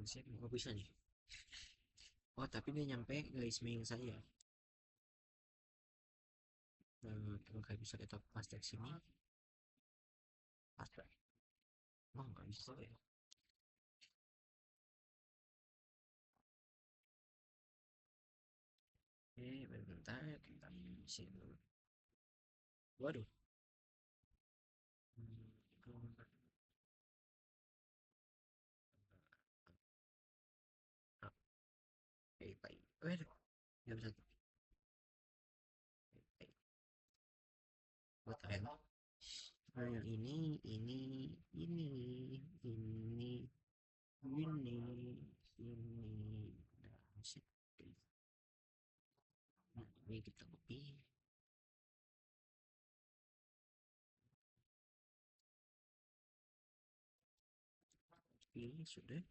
saya nggak bisa nih. Oh tapi dia nyampe garis main saya. Nggak bisa kita paste sini. Paste. Oh nggak bisa ya. Bentar kita isi dulu. Waduh. Baik, baik. Waduh, nggak bisa. Baik, buat apa? Nah, yang ini, ini. Nah, shit. Nah, ini kita copy. Ini sudah.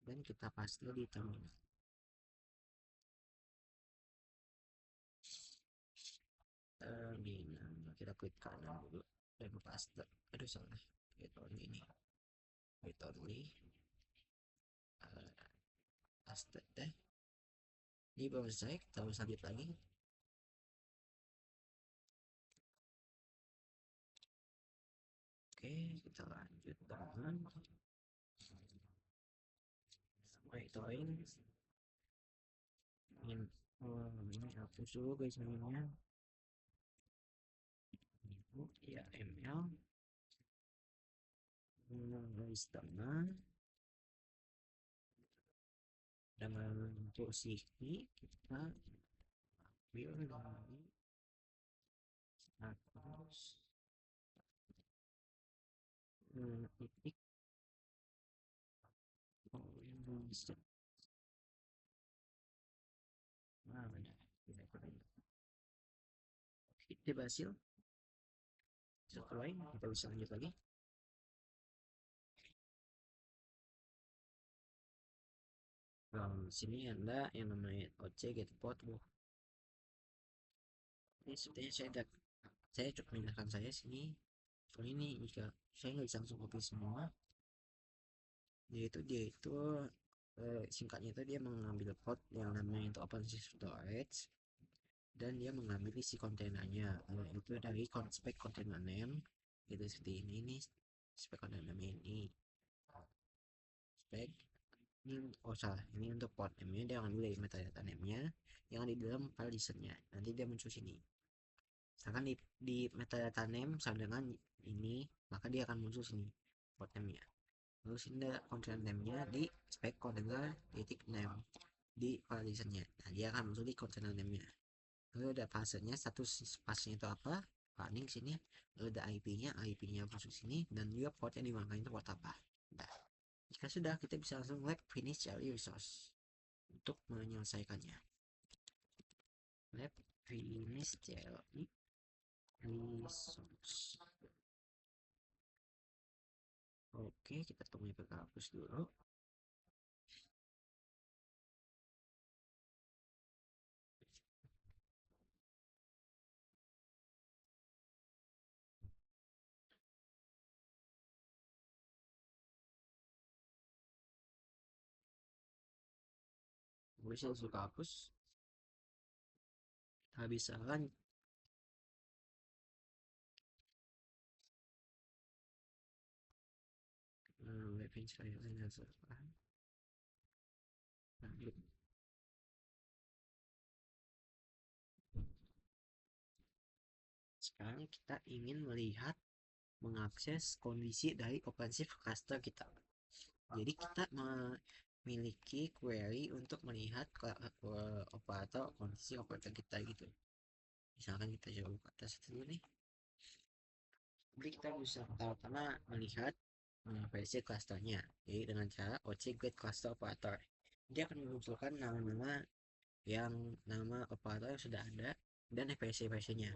Dan kita paste di terminal. Terminal. Kita klik kanan dulu. Dan paste. Aduh, salah. Itu ini. Itu only. Paste deh. Ini belum selesai. Kita harus lanjut lagi. Oke, kita lanjut dengan monitoring. Ini hapus dulu guys mainnya. Ya ML garis tengah dengan posisi kita ambil dari atas titik yang bisa mana kita berhasil sesuai kita bisa lanjut lagi. Sini ada yang namanya OC get pot. Ini sepertinya saya cukup memindahkan saya sini. Soalnya ini jika saya nggak bisa langsung copy semua, dia itu singkatnya itu dia mengambil pot yang namanya itu OpenShift storage dan dia mengambil isi kontainernya itu dari spek container name itu seperti ini nih, spek container name ini spek ini. Oh salah, ini untuk pot name nya dia ambil dari metadata name nya yang ada di dalam file listennya, nanti dia muncul sini. Misalkan di metadata name sama dengan ini, maka dia akan muncul sini pot name nya. Lalu sini ada container name nya di spek container titik name di file listennya. Nah dia akan muncul di container name nya. Lalu ada pasenya, status pasnya itu apa, running sini. Lalu ada IP-nya masuk sini, dan juga port yang dimakan itu port apa. Nah, jika sudah, kita bisa langsung like finish CLI resource untuk menyelesaikannya. Lab finish CLI resource. Oke, kita tunggu ke hapus dulu. Bisa suka hapus. Habis kan web finish file sekarang kita ingin melihat mengakses kondisi dari OpenShift cluster kita. Jadi kita memiliki query untuk melihat operator kondisi operator kita gitu. Misalkan kita coba buka atas dulu nih. Jadi kita bisa pertama melihat versi clusternya. Jadi dengan cara OC get cluster operator. Dia akan memunculkan nama-nama yang nama operator yang sudah ada dan versi-versinya.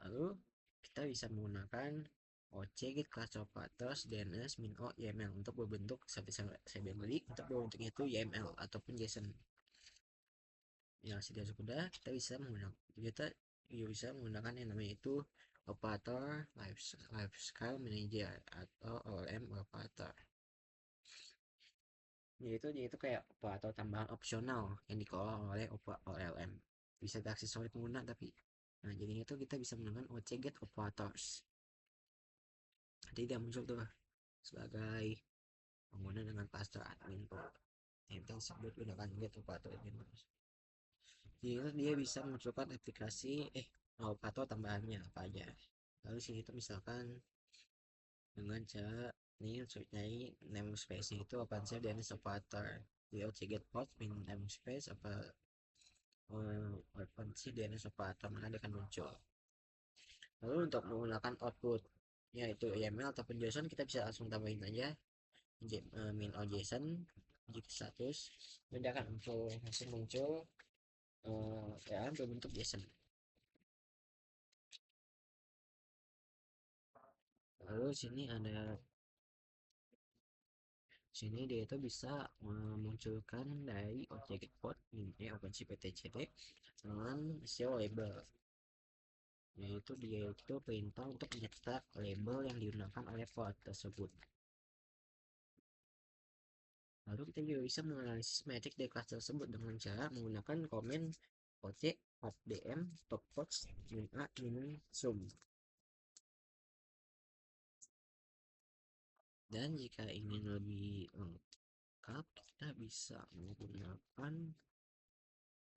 Lalu kita bisa menggunakan OC get class operators DNS min-o YML untuk berbentuk seperti saya bilang tadi, untuk berbentuknya itu YML ataupun JSON. Ya sudah kita bisa menggunakan yang namanya itu operator lifecycle manager atau OLM operator. Yaitu kayak operator tambahan opsional yang dikelola oleh OLM, bisa diakses oleh pengguna tapi nah jadinya itu kita bisa menggunakan OCGet operators. Jadi dia muncul tuh sebagai pengguna dengan cluster admin tuh yang tersebut gunakan get operator admin. Jadi dia bisa memunculkan aplikasi operator tambahannya apa aja. Lalu sini itu misalkan dengan cara ini nyari namespace itu OpenShift DNS operator di OCGet port min namespace apa OpenShift DNS operator mana dia akan muncul. Lalu untuk menggunakan output yaitu YAML ataupun JSON kita bisa langsung tambahin aja min JSON status dan dia akan langsung muncul ya berbentuk JSON. Lalu sini dia itu bisa memunculkan dari objek port ini OpenShift PTCD dengan SEO label, yaitu dia itu perintah untuk mencetak label yang digunakan oleh port tersebut. Lalu kita juga bisa menganalisis metrik dari kelas tersebut dengan cara menggunakan komen OC opdm top ports min a min zoom. Dan jika ingin lebih lengkap kita bisa menggunakan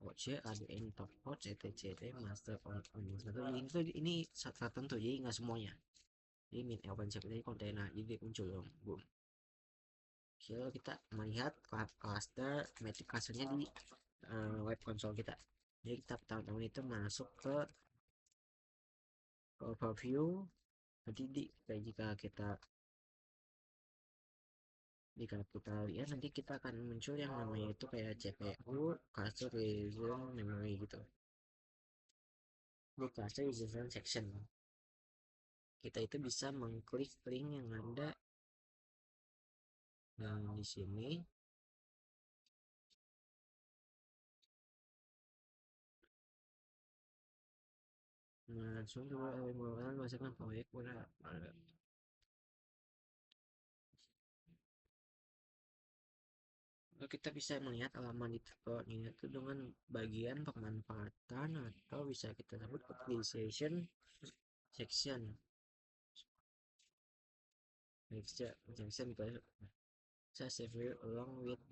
OC adn top ports etc master on ini tertentu jadi nggak semuanya. Jadi min OpenShift ini kontainer jadi muncul boom. Kalau kita melihat cluster metric clusternya di web console kita, jadi kita pertama-tama itu masuk ke overview. Nanti jika kita lihat nanti kita akan muncul yang namanya itu kayak CPU cluster region memory gitu. Di cluster region section kita itu bisa mengklik link yang ada di sini. Langsung coba menggunakan proyek udah kita bisa melihat halaman di ini itu dengan bagian pemanfaatan atau bisa kita sebut utilization section section bisa save along with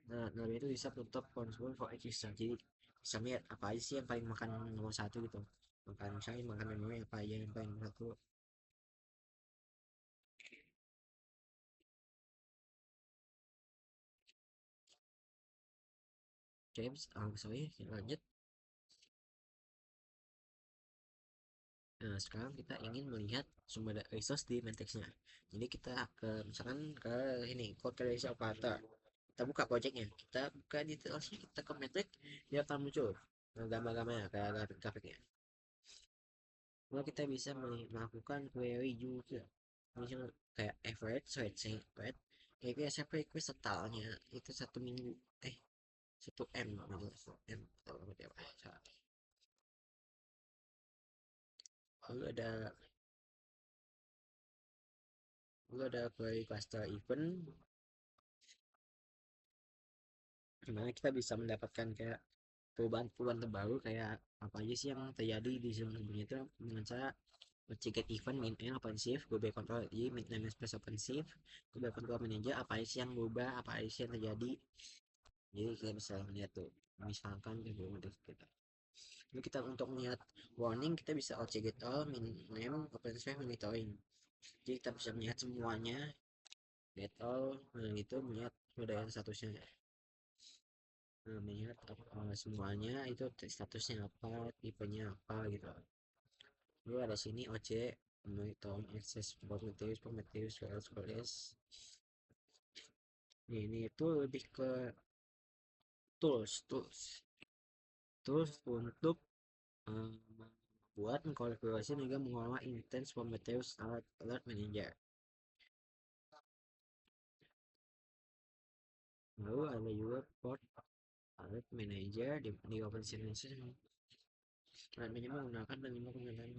nah itu bisa tutup konsumsi for existence. Jadi bisa lihat apa aja sih yang paling makan nomor satu gitu, makan memori apa aja yang paling satu. James sorry kita lanjut. Nah, sekarang kita ingin melihat sumber resource di matrixnya. Jadi kita misalkan ke ini code creation operator. Kita buka projectnya, kita buka detailsnya, kita ke matrix, dia akan muncul gambar-gambarnya kayak grafik-grafiknya. Lalu kita bisa melakukan query juga. Misalnya kayak average rate, kayak biasa request totalnya itu 1 minggu, 1 M gitu, 1 M atau apa. Lalu ada query cluster event gimana kita bisa mendapatkan kayak perubahan terbaru kayak apa aja sih yang terjadi di sebelumnya itu dengan cara mencegah event min n offensive gue control jadi min namespace offensive gue control manager apa aja sih yang berubah apa aja sih yang terjadi. Jadi kita bisa melihat tuh misalkan kita lalu kita untuk melihat warning kita bisa get all min name offensive monitoring, jadi kita bisa melihat semuanya get all itu melihat udah statusnya. Melihat semuanya itu statusnya apa tipenya apa gitu. Lalu ada sini OC monitoring access Prometheus Squares. Ini itu lebih ke tools untuk membuat mengkonfigurasi juga mengolah intense Prometheus alert manager. Lalu ada juga port alert manager di OpenShift ini menggunakan penyelenggara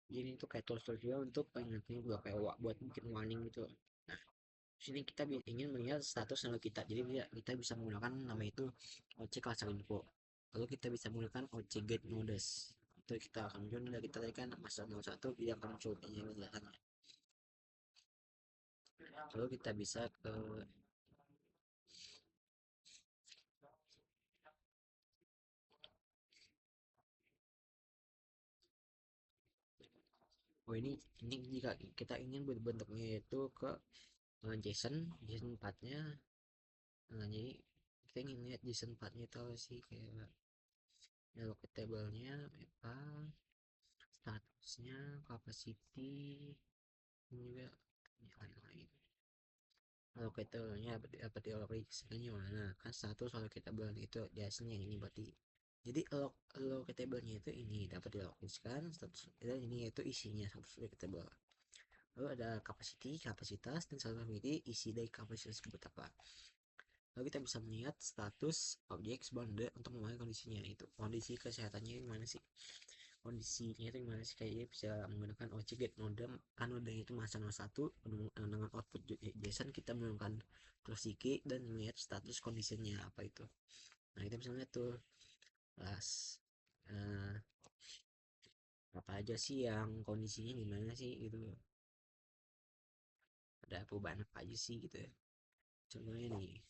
ini tuh kayak tools juga untuk pengingatnya juga kayak buat bikin warning gitu. Nah Sini kita ingin melihat status node kita, jadi kita bisa menggunakan nama itu OC cluster info. Lalu kita bisa menggunakan OC get nodes, itu kita akan muncul kita tadi kan master 01 yang akan muncul ini penjelasannya. Lalu kita bisa ke ini jika kita ingin bentuknya itu ke JSON 4 nya. Nah, jadi kita ingin lihat JSON 4 nya itu sih kayak allocatable-nya apa, statusnya, capacity, ini juga lain-lain. Allocatable-nya apa di allocatable-nya mana kan status allocatable itu biasanya ini berarti. Jadi allocatable-nya itu ini dapat diallokasikan status, dan ini itu isinya status allocatable. Lalu ada capacity, kapasitas, dan satu lagi isi dari kapasitas tersebut apa. Lalu kita bisa melihat status objek bounded untuk memahami kondisinya, itu kondisi kesehatannya gimana sih, kondisinya itu gimana sih, kayak bisa menggunakan objek get node kan nodenya itu masa 01 dengan output JSON kita menggunakan close key dan melihat status kondisinya apa itu. Nah kita bisa lihat tuh las uh, apa aja sih yang kondisinya gimana sih gitu, ada perubahan apa aja sih gitu ya. Contohnya nih,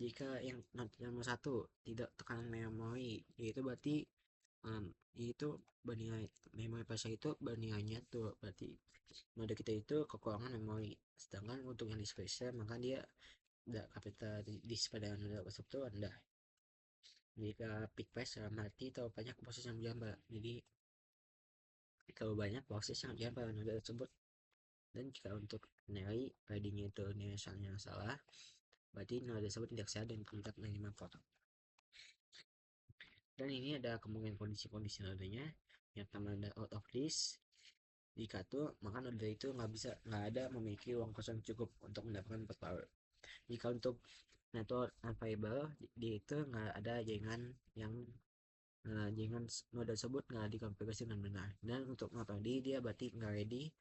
jika yang nomor satu tidak tekanan memori, yaitu berarti itu bernilai memori pasca itu bernilainya tuh berarti node kita itu kekurangan memori. Sedangkan untuk yang di spesial maka dia tidak kapital di pada node tersebut tuh rendah. Jika peak pace dalam arti atau banyak proses yang berjambah, jadi kalau banyak proses yang berjambah pada node tersebut. Dan jika untuk nilai ID-nya itu misalnya salah, berarti node tersebut tidak sehat dan tidak menerima foto. Dan ini ada kemungkinan kondisi-kondisi nodenya yang pertama ada out of list. Jika tuh maka node itu nggak ada memiliki ruang kosong cukup untuk mendapatkan power. Jika untuk network unavailable, dia itu nggak ada jaringan yang jaringan node tersebut nggak dikonfigurasi dengan benar. Dan untuk not ready, dia berarti nggak ready.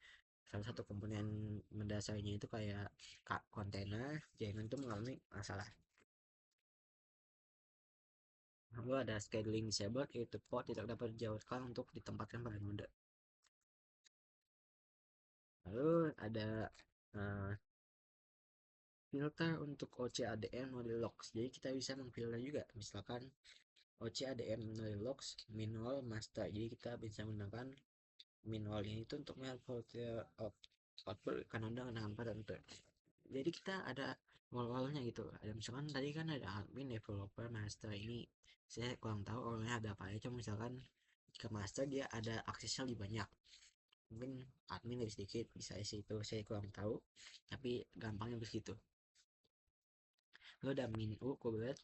Salah satu komponen mendasarnya itu kayak kontainer jaringan itu mengalami masalah. Lalu ada scheduling disabled, yaitu port tidak dapat dijawabkan untuk ditempatkan pada node. Lalu ada uh, filter untuk OCADM node logs, jadi kita bisa memfilter juga, misalkan OCADM node logs manual master, jadi kita bisa menggunakan manual ini itu untuk melihat output kan dengan parameter. Jadi kita ada role-nya gitu, ada misalkan tadi kan ada admin, developer, master, ini saya kurang tahu role-nya ada apa aja. Cuma misalkan ke master dia ada aksesnya lebih banyak, mungkin admin lebih sedikit, bisa isi itu saya kurang tahu, tapi gampangnya begitu. Lo udah min u kubelet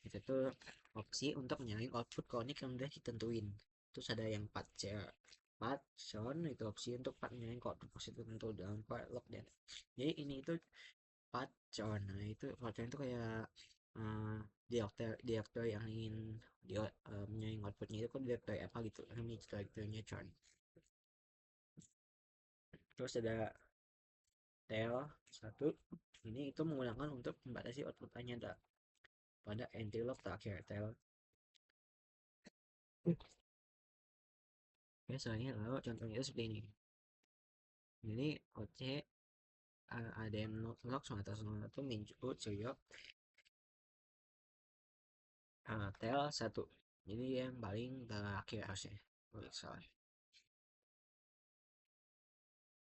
itu tuh opsi untuk menyalain output connect yang udah ditentuin. Terus ada yang patch itu opsi untuk menyalain output positif tertentu dalam file log dan jadi ini itu patch nah itu patch itu kayak uh, direktur yang ingin dia menyalain outputnya itu kan direktur apa gitu, ini direkturnya churn. Terus ada tail satu, ini itu menggunakan untuk membatasi output hanya pada entry log terakhir tail. Oke, soalnya lalu contohnya itu seperti ini. Jadi OC ada yang log atas itu mincu cuyok tail satu. Jadi yang paling terakhir harusnya. Salah.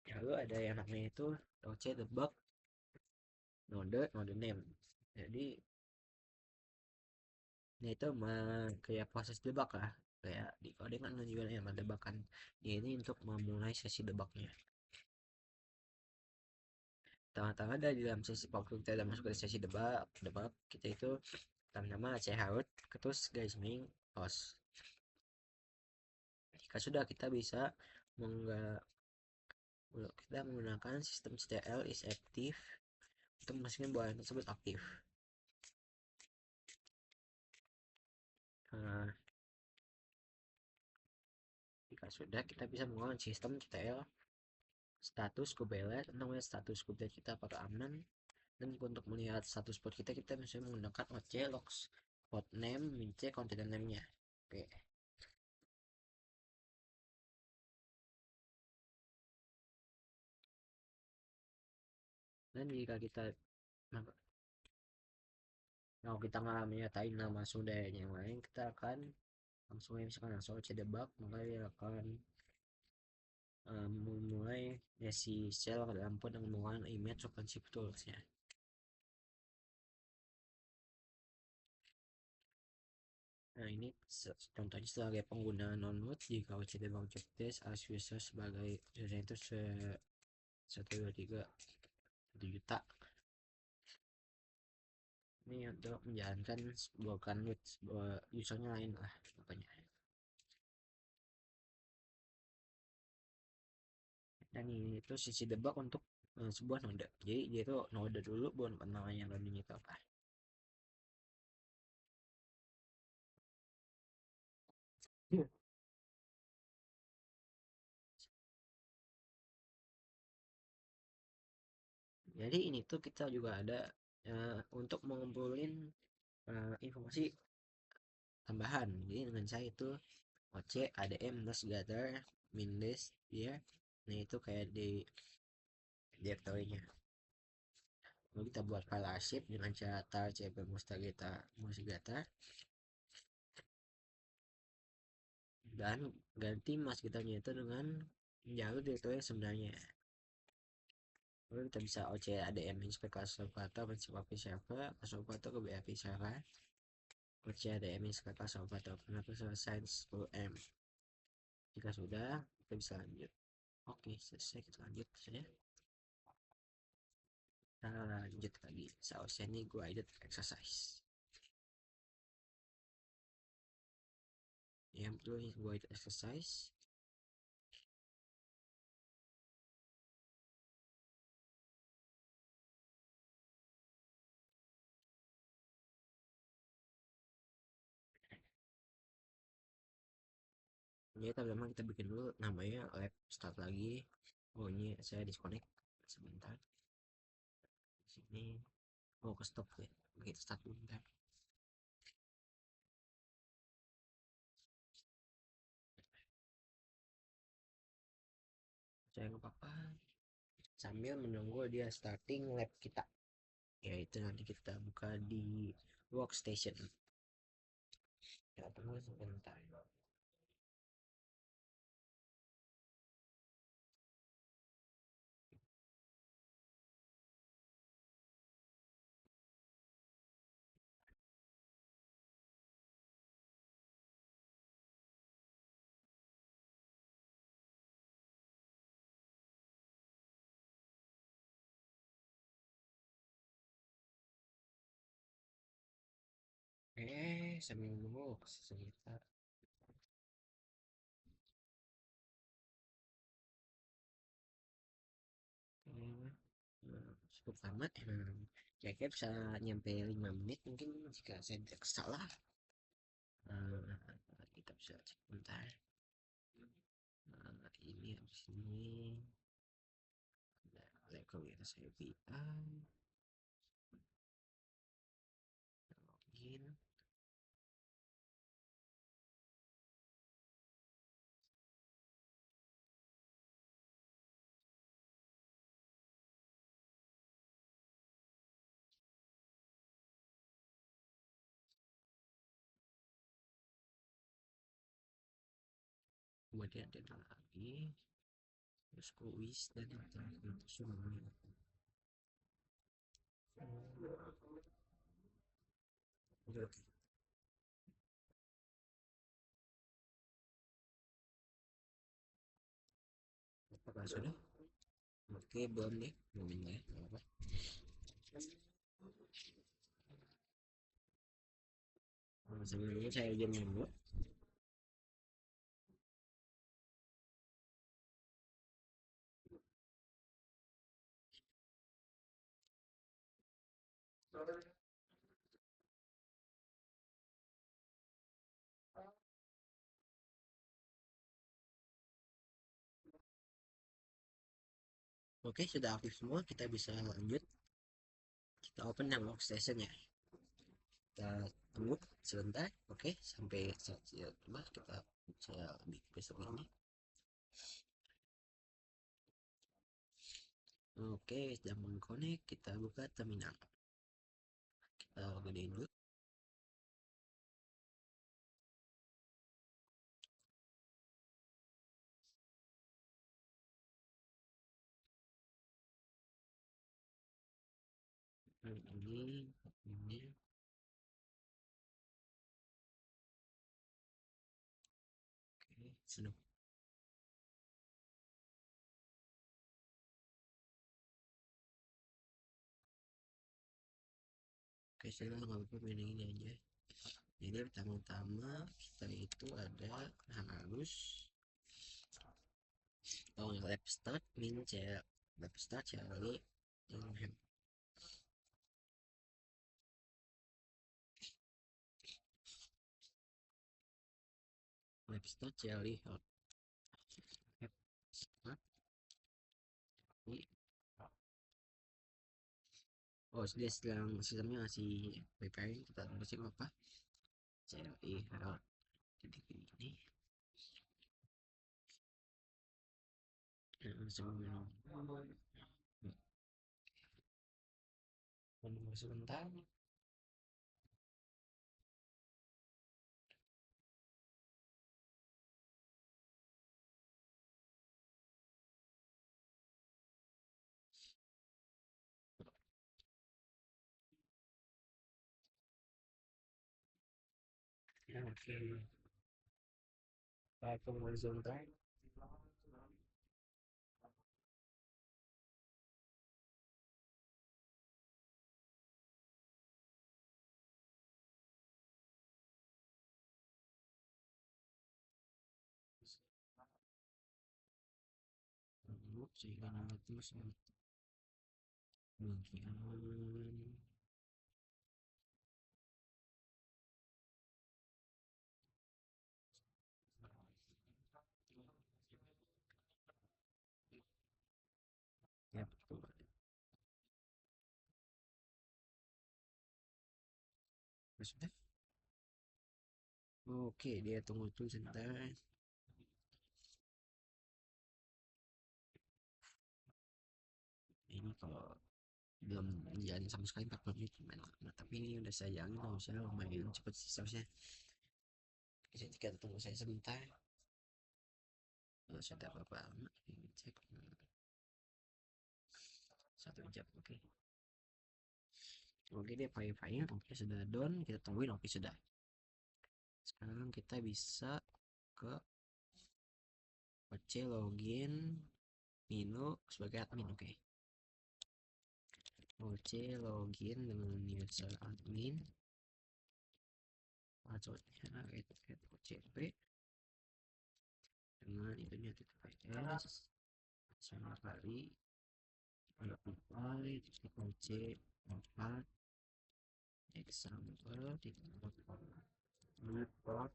Lalu ada yang namanya itu OC debug node name. Jadi ini itu kayak proses debug lah, kayak di coding kan juga yang debug kan. Ini untuk memulai sesi debugnya. Tengah-tengah ada di dalam sesi waktu kita masuk ke sesi debug kita itu pertama-tama chroot terus garis miring host. Jika sudah kita bisa kita menggunakan sistem CTL is active untuk memastikan bahwa tersebut aktif. Nah, jika sudah kita bisa menggunakan sistem CTL status kubelet, namanya status kubelet kita apakah aman. Dan untuk melihat status port kita, kita bisa menggunakan OC logs port name, cek container name-nya. Oke. Dan jika kita kalau kita nggak menyatain nama sudahnya yang lain, kita akan langsung misalkan langsung OC debug, maka dia akan memulai si shell ke dalam port dengan menggunakan image OpenShift tools-nya. Nah, ini contohnya sebagai pengguna non-root, jika OCD bang job test as user sebagai user itu 123 1 juta. Ini untuk menjalankan bukan root, usernya lain lah pokoknya. Dan ini itu sisi debug untuk sebuah node. Jadi dia itu node dulu, bukan namanya loading itu apa. Jadi ini tuh kita juga ada untuk mengumpulin informasi tambahan. Jadi dengan saya itu OC ADM plus gather min list ya. Nah itu kayak di direktorinya. Lalu kita buat file arsip dengan cara tar cp mustageta dan ganti mas kita itu dengan jalur direktori sebenarnya. Lalu kita bisa OC ADM inspect cluster operator mencoba server cluster operator ke BAP server OC ADM inspect cluster operator kenapa selesai 10M. Jika sudah kita bisa lanjut. Oke selesai, kita lanjut saja. Kita lanjut lagi. Seharusnya ini guided exercise. Yang betul ini guided exercise. Jadi pertama kita bikin dulu namanya lab start lagi. Oh ini saya disconnect sebentar. Di sini ke stop ya. Kita start dulu bentar. Saya nggak apa-apa. Sambil menunggu dia starting lab kita. Yaitu nanti kita buka di workstation. Kita tunggu sebentar. Sambil nunggu sebentar. Cukup lama kira-kira bisa nyampe 5 menit mungkin jika saya tidak salah. Kita bisa cek bentar. Ini habis ini ada kualitas API login. Kemudian data lagi terus kuis dan semuanya. Apakah sudah? Oke, belum nih momennya. Apa? Sebelumnya saya ujian dulu. Oke, sudah aktif semua, kita bisa lanjut. Kita open yang workstation ya. Kita tunggu sebentar. Oke, sampai coba kita saya lebih besok ini. Oke, sudah mengkonek, kita buka terminal. Kita gedein dulu. Ini oke, sudah. Oke, saya nggak apa-apa main ini aja. Jadi pertama-tama kita itu ada harus lab start min lab start cari yang lab start cari lab start ini. Oh, dia sedang sistemnya masih preparing, kita tunggu sih apa cari hal jadi ini langsung menunggu sebentar. Ya, oke, tunggu sebentar. Tunggu sehingga nama itu bagian ya betul. Sudah. Oke, dia tunggu tuh sebentar. Ini kalau belum jalan sama sekali 40 menit gimana? Nah, tapi ini udah saya jalan, saya lumayan cepet sih seharusnya. Jadi kita tunggu saya sebentar. Kalau sudah apa-apa, ini cek 1 jam. Oke. Oke, dia file-file. Oke, sudah done. Kita tungguin. Oke, sudah. Sekarang kita bisa ke OC login Nino sebagai admin. Oke. OC login dengan user admin. Passwordnya OCP dengan itunya TTPS sama kali multiply OC 4 example di report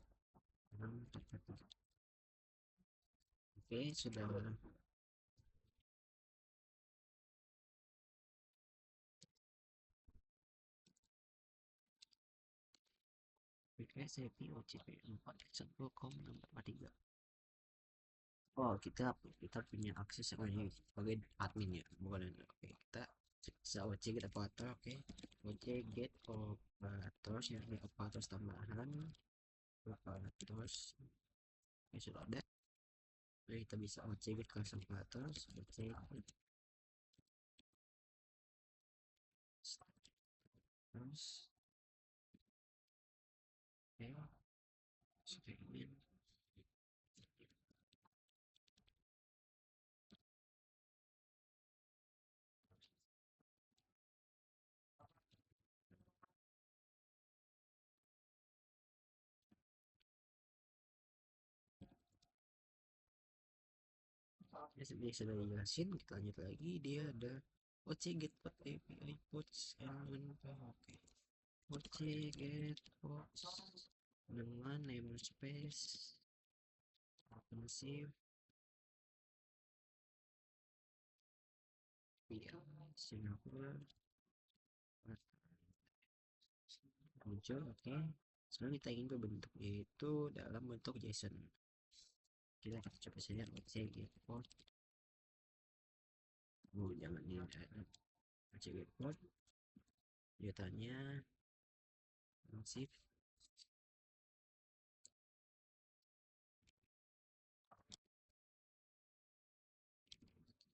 6. Oke, sudah. PKSP OCP 4 example com 43. Oh, kita punya akses ini sebagai admin ya, bukan ini. Oke, kita bisa OC get operator. Oke, OC get operators yang ada operators tambahan operators. Oke, sudah ada. Oke, kita bisa OC get class operators. OC get terus. Oke, segmen. Ya, sebenarnya sudah dijelasin, kita lanjut lagi. Dia ada OC get API ports element. Oke, OC get ports dengan namespace OpenShift Iya, Singapura muncul. Oke, sekarang kita ingin berbentuknya itu dalam bentuk JSON. Kita akan coba saja objek import. Oh, jangan di objek import. Datanya masif.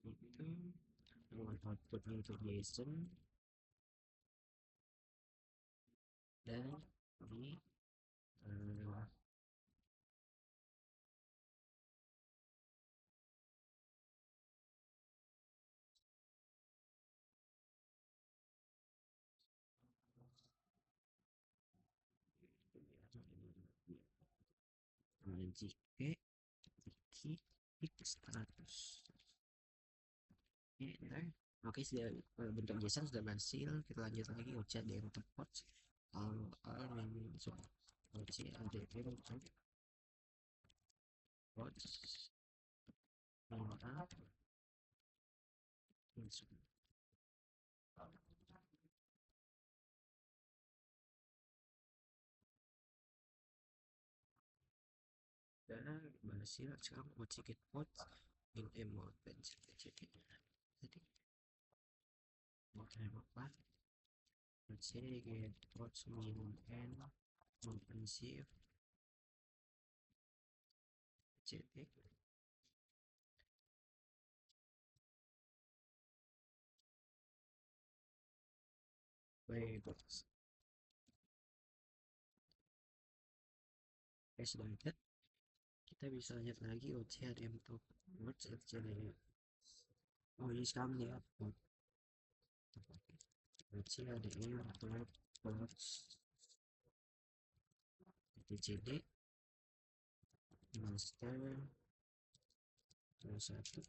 Itu dengan outputnya untuk JSON dan di uh, jika x100. Oke, sudah bentuk JSON sudah berhasil. Kita lanjut lagi ucap DM tempat all masuk ucap ADM tempat masuk. Dan berhasil. Sekarang mau cek pot in emot dan cek jadi mau apa cek pot min n offensive cek baik. Sudah ada. Kita bisa lihat lagi OCRM top words FCD. Oh, ini sekarang ya OCRM top words FCD master 1.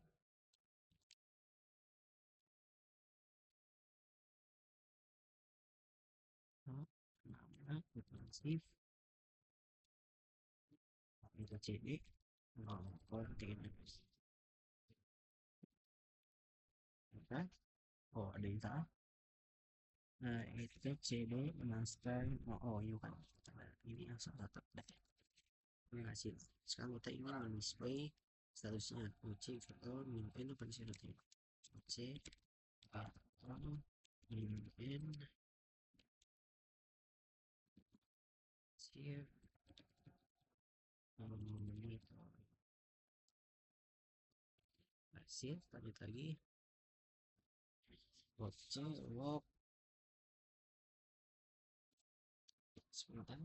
Nama defensif FCD kontainer. Oh, ada yang salah. Nah, itu CD master. Oh, ini bukan. Ini yang salah satu. Berhasil. Sekarang kita ingin men-display statusnya OC all min n open zero OC all min n save monitor. Berhasil. Lanjut lagi OC log sebentar.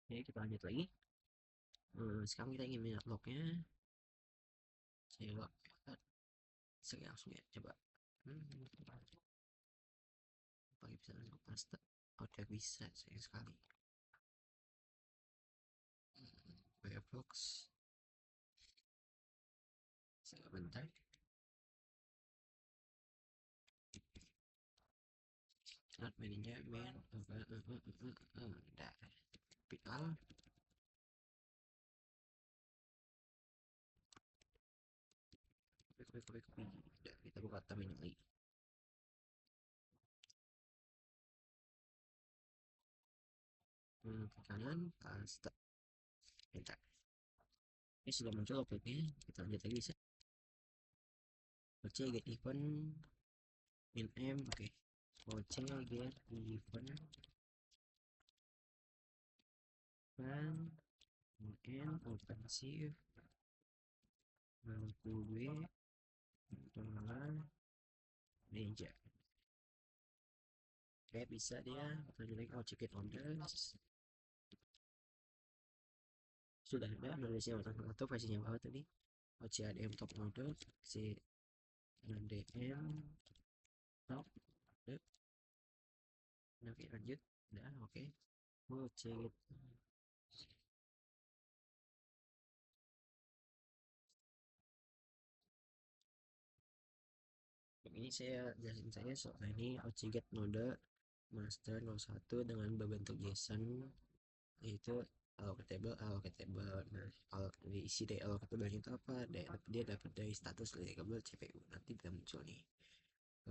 Oke, kita lanjut lagi. Sekarang kita ingin melihat lognya. Saya log saya langsung ya coba pakai bisa langsung paste. Oh, tidak bisa, sayang sekali. Firefox sebentar. Adminnya main dah PL copy. Udah, kita buka terminal lagi. Ke kanan paste enter. Ini sudah muncul outputnya. Kita lanjut lagi bisa OC get event min m. Oke, OC get event dan min n offensive gue dengan ninja. Oke, bisa dia. Lanjut lagi OC get orders. Sudah ada Indonesia atau versinya bawah tadi OCADM top mode C DM top mode. Oke, lanjut. Udah, oke. OC Ini saya jelasin saya soal ini Object Node master 01 dengan berbentuk JSON, yaitu allocatable. Nah, isi dari allocatable itu apa? Dia dapat dari status variable CPU, nanti bisa muncul nih.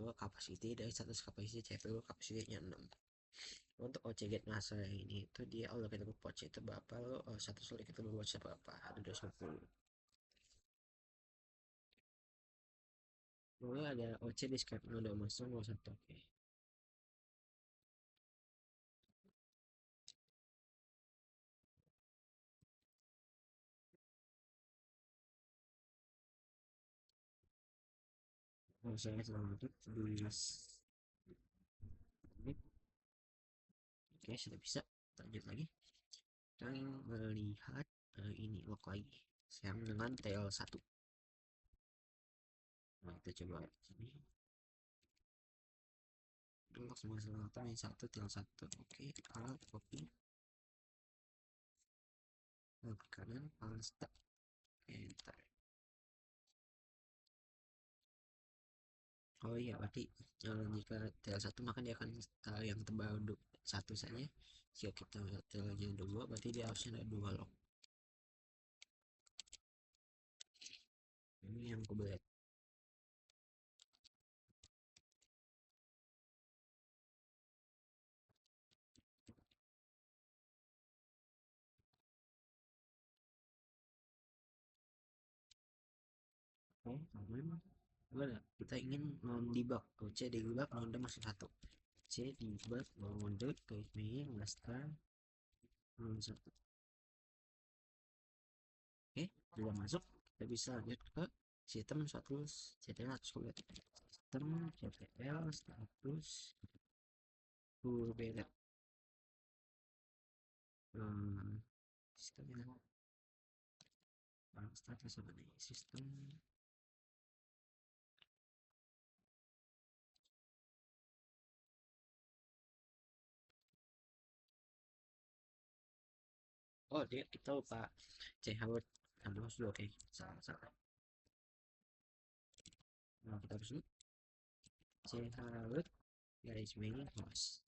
Lalu capacity, dari status capacity CPU, kapasitinya 6. Untuk object master yang ini itu dia allocatable port itu berapa, lo status allocatable port berapa, ada 250. Lalu ada OC describe node master 01. Oke. Saya selamat di oke, sudah bisa. Lanjut lagi. Kita melihat ini log lagi yang dengan TL1. Nah, kita coba sini. Log semua selatan yang satu TL1. Oke, alat copy. Ke kanan, paste. Enter. Oh iya, berarti jika TL1 maka dia akan yang terbaru satu saja. Jika kita TL-nya 2, berarti dia harusnya ada 2 log. Ini yang aku lihat. Oke, aman. Boleh, kita ingin debug. C debug node masuk satu. C debug node garis miring master 01. Oke, sudah masuk. Kita bisa lanjut ke sistem status CTL sulit. Sistem CTL status berbeda. Sistem yang status apa nih? Sistem. Oh, dia kita lupa chword harus dulu. Oke, salah. Nah, kita harus dulu chword garis miring host.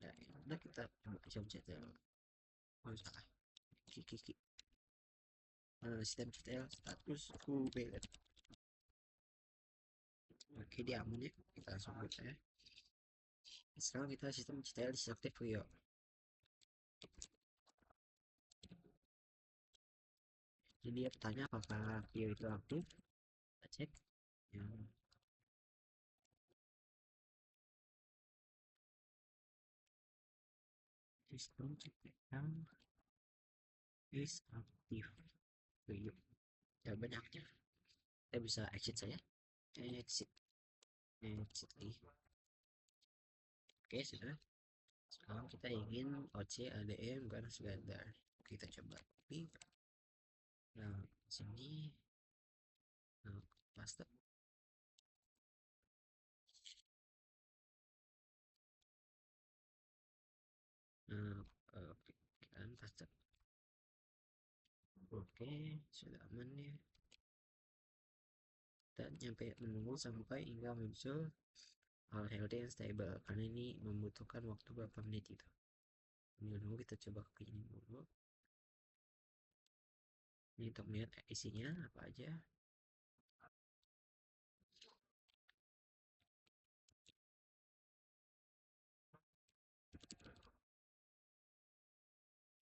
Nah, ya, kita coba CTL. Oh, salah. Kiki. Sistem CTL status berbeda. Oke, dia aman ya. Kita langsung buka ya. Sekarang kita sistem CTL disaktif ya. Jadi dia bertanya apakah Vio itu aktif. Kita cek ya. Sistem CTL is aktif Vio. Jawabannya aktif. Kita bisa exit saja. Exit lagi. Oke, sudah. Sekarang kita ingin OC ADM bukan standar. Kita coba copy. Nah, sini paste. Kan paste. Oke, sudah aman ya. Dan nyampe menunggu sampai hingga muncul healthy and stable, karena ini membutuhkan waktu berapa menit itu. Menunggu, kita coba ke ini dulu. Ini untuk melihat isinya apa aja.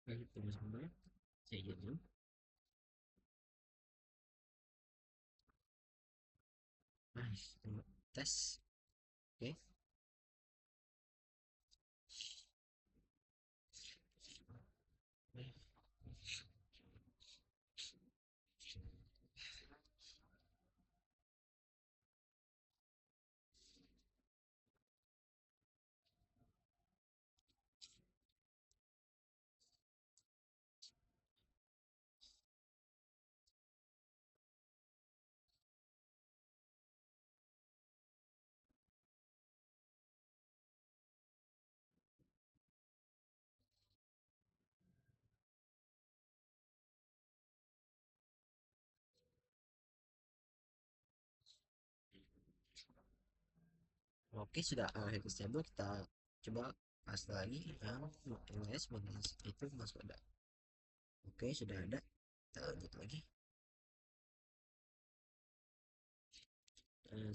Baik, tunggu sebentar. Saya jadi nice. Tes. Oke. Oke, sudah hapus table, kita coba pas lagi yang ls minus itu masuk ada. Oke, sudah ada. Kita lanjut lagi.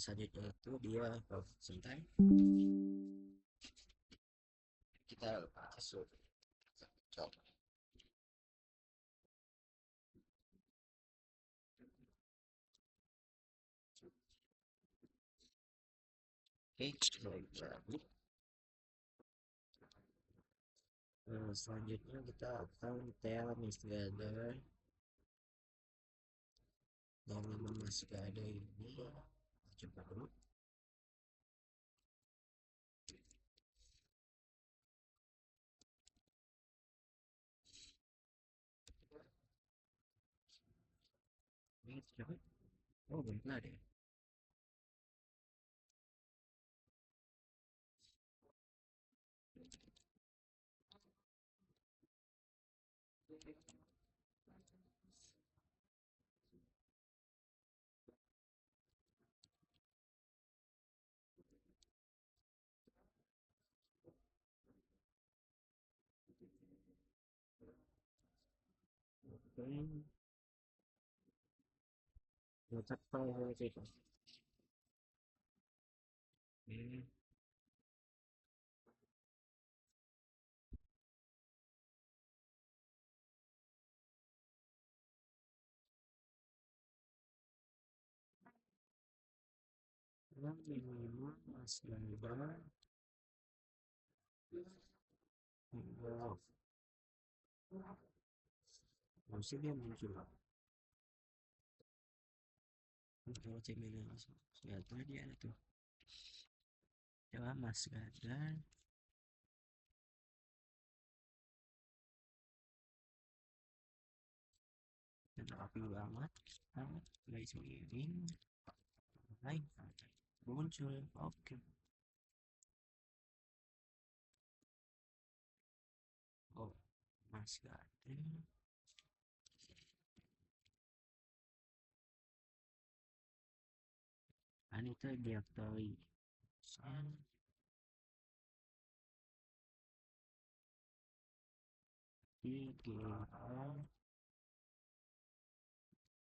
Selanjutnya itu dia function time. Kita masuk coba. Oke, kita lanjut. Selanjutnya kita akan tell together yang masuk ada ini. Coba dulu. Ini coba. Oh, belum ada. Oke, letak file itu. Oke. Yang minimal masih ada. Wow, masih dia muncul. Kalau cek minimal sudah dia ada tuh. Coba mas ada. Dan rapi banget. Guys miring. Lain. Muncul. Oke. Oh, masih ada. Anita directory. GA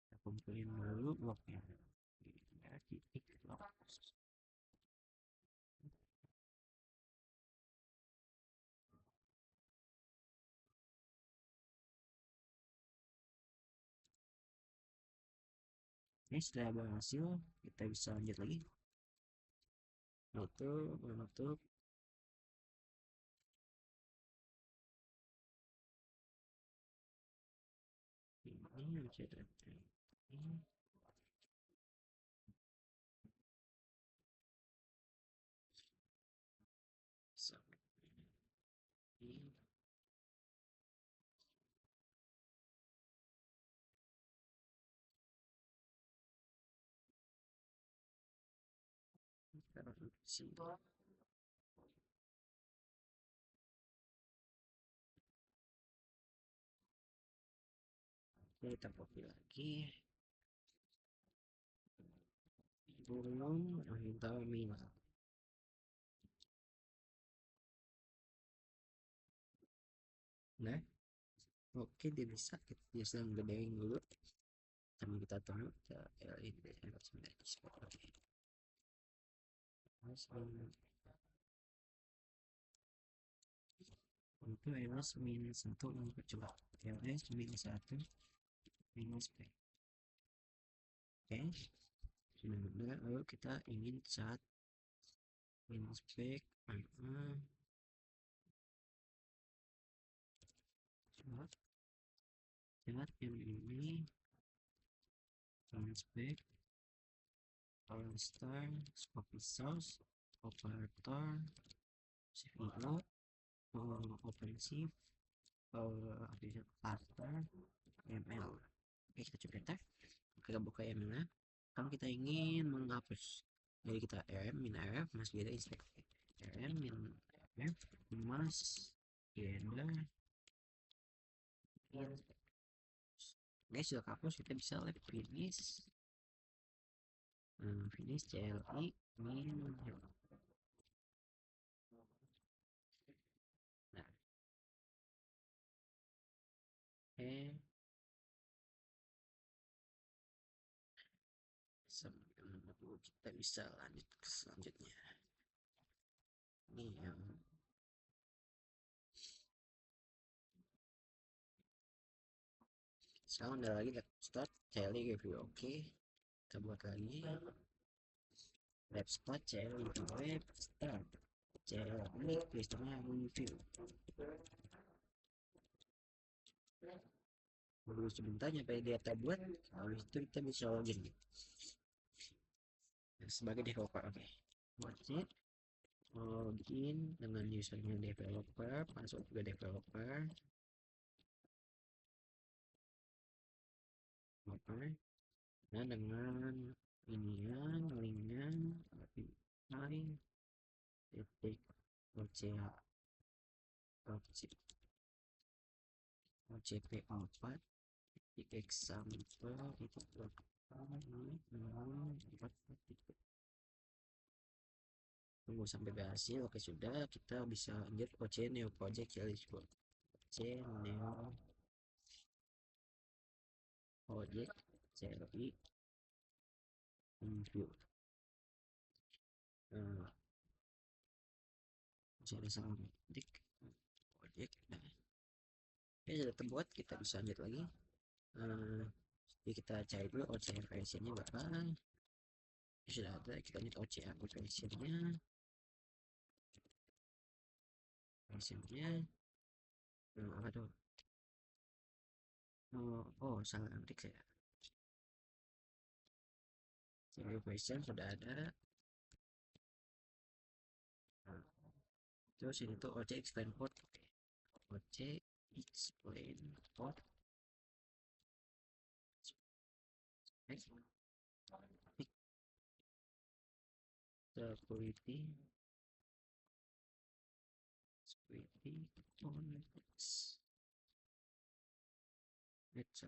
kita kumpulin dulu bloknya. Titik blok. Ini setelah berhasil, kita bisa lanjut lagi. Menutup. Ini bisa ini. Sampai ini. Sini. Kita copy lagi. Belum minta minat. Nah, oke dia bisa. Dia sedang gedein dulu. Sambil kita tunggu. Kita ini oke. Untuk ls minus 1 untuk coba ls minus 1 minus p. Oke, sudah ada. Lalu kita ingin cat minus p coba cat yang ini minus p all star copy source operator cvo OpenShift Visual Partner ML. Oke, kita coba enter. Kita buka ML-nya. Kan kita ingin menghapus, jadi kita rm min rf masih ada inspect. Rm min rf mas gender guys, sudah hapus. Kita bisa live finish finish CLI min sampai menunggu kita bisa lanjut ke selanjutnya. Ini yang sekarang ada lagi start celi review. Oke, kita buat lagi web start celi web start celi ini listriknya review dulu sebentar nyampe data buat, habis itu kita bisa login sebagai developer. Oke, wajib login dengan username developer, password juga developer. Oke, nah dengan inian linknya API titik OCH OCP4 di example itu tunggu sampai berhasil. Oke, sudah, kita bisa lanjut OC new project Challenge. OC new project CLI review. Bisa salah ketik project. Nah, ini sudah terbuat, kita bisa lanjut lagi. Jadi kita cari dulu OC versionnya berapa. Sudah ada, kita lanjut OC versionnya. Apa tuh? Oh, salah ketik saya. Jadi version sudah ada. Terus ini tuh OC explain port. OC explain port security context next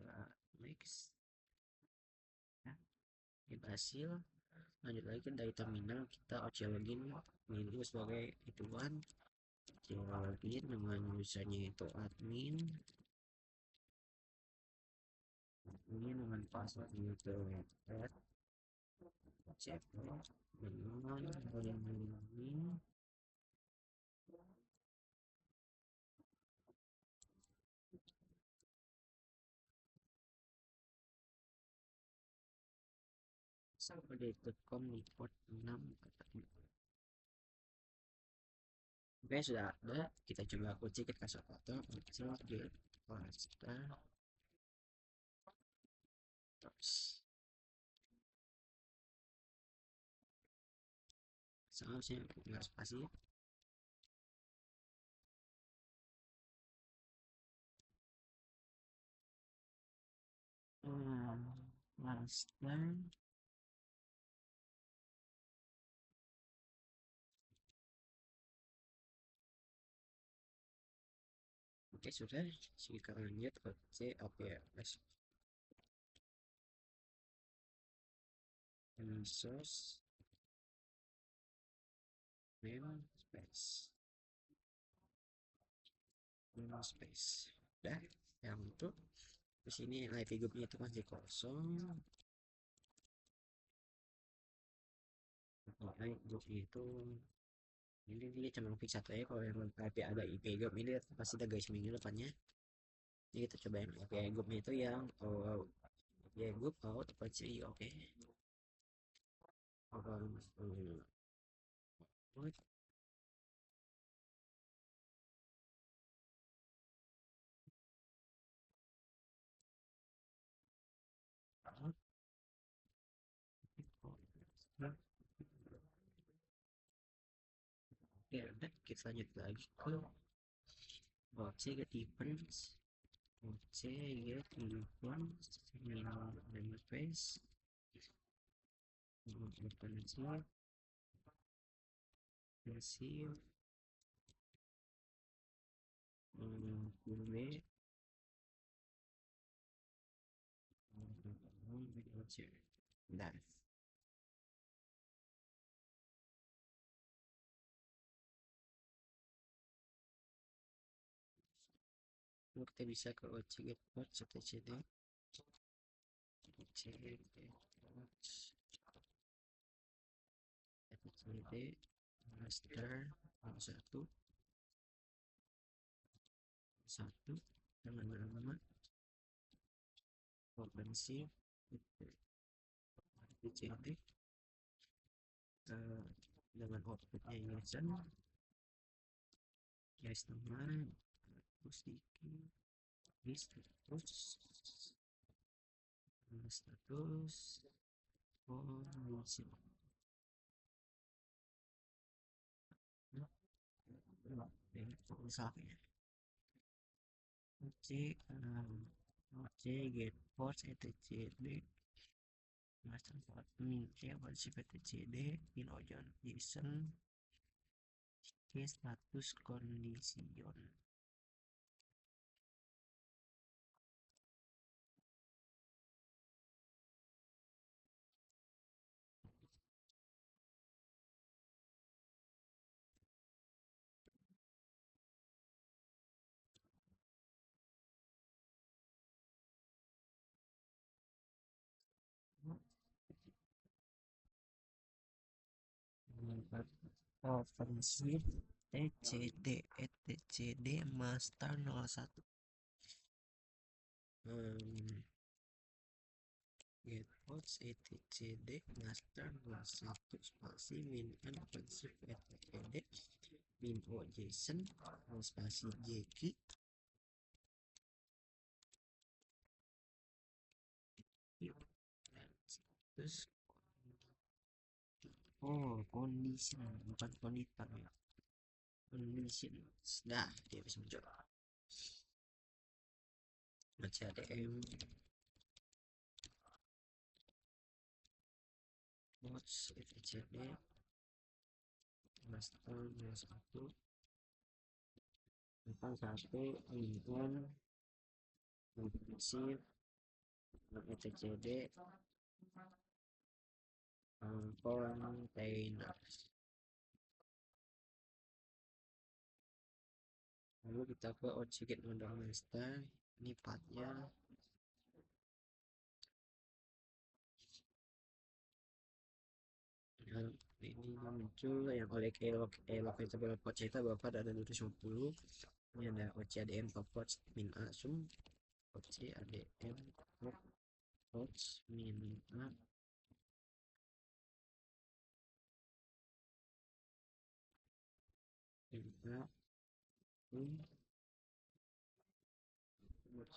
ya, ini berhasil. Lanjut lagi dari terminal, kita OC login ini sebagai ituan. OC login dengan username itu admin, ini dengan password itu cp dengan ini sampai .com di port 6. Oke, sudah ada. Kita coba kunci ke kasih foto kecil di pasta terus seharusnya nggak spasi. Master. Oke, sudah. Kita lanjut ke COPS. Source namespace. Udah, yang itu di sini IP groupnya itu masih kosong. IP groupnya itu ini dia cuma fix satu ya. Kalau yang IP ada IP group ini pasti ada garis minggu depannya. Jadi kita coba yang IP groupnya itu yang IP group out Apache. Oke. Ya udah, kita lanjut lagi ke OC get events. OC get events namespace receive dan kita bisa ke OC get port ctcd OC get port ctcd master 1 dengan nama offensive ctcd dengan outputnya user guys teman terus dikit status kondisi misalnya OC get port etcd master min versi etcd min ojon json ke status condition offensive etcd master 01 get pods etcd master 01 spasi min n offensive etcd min o json spasi jki terus condition bukan konditor ya, condition. Nah, dia bisa muncul ADM mods etcd master 21 tentang 1 offensive etcd container. Lalu kita ke object model master, ini partnya ini muncul yang oleh allocatable port kita bahwa ada 250. Ini ada OCADM port min a sum OCADM port min a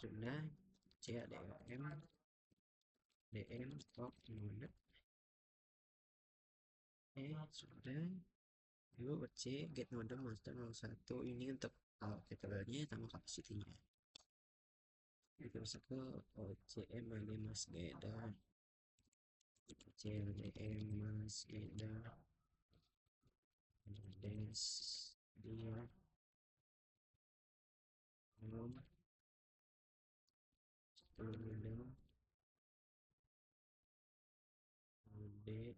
sudah CADM DM top mode sudah. Lalu OC get mode master 01 ini untuk category sama kapasitinya. Kita bisa ke OCM mas Geda CLDM mas Geda des dia belum belum D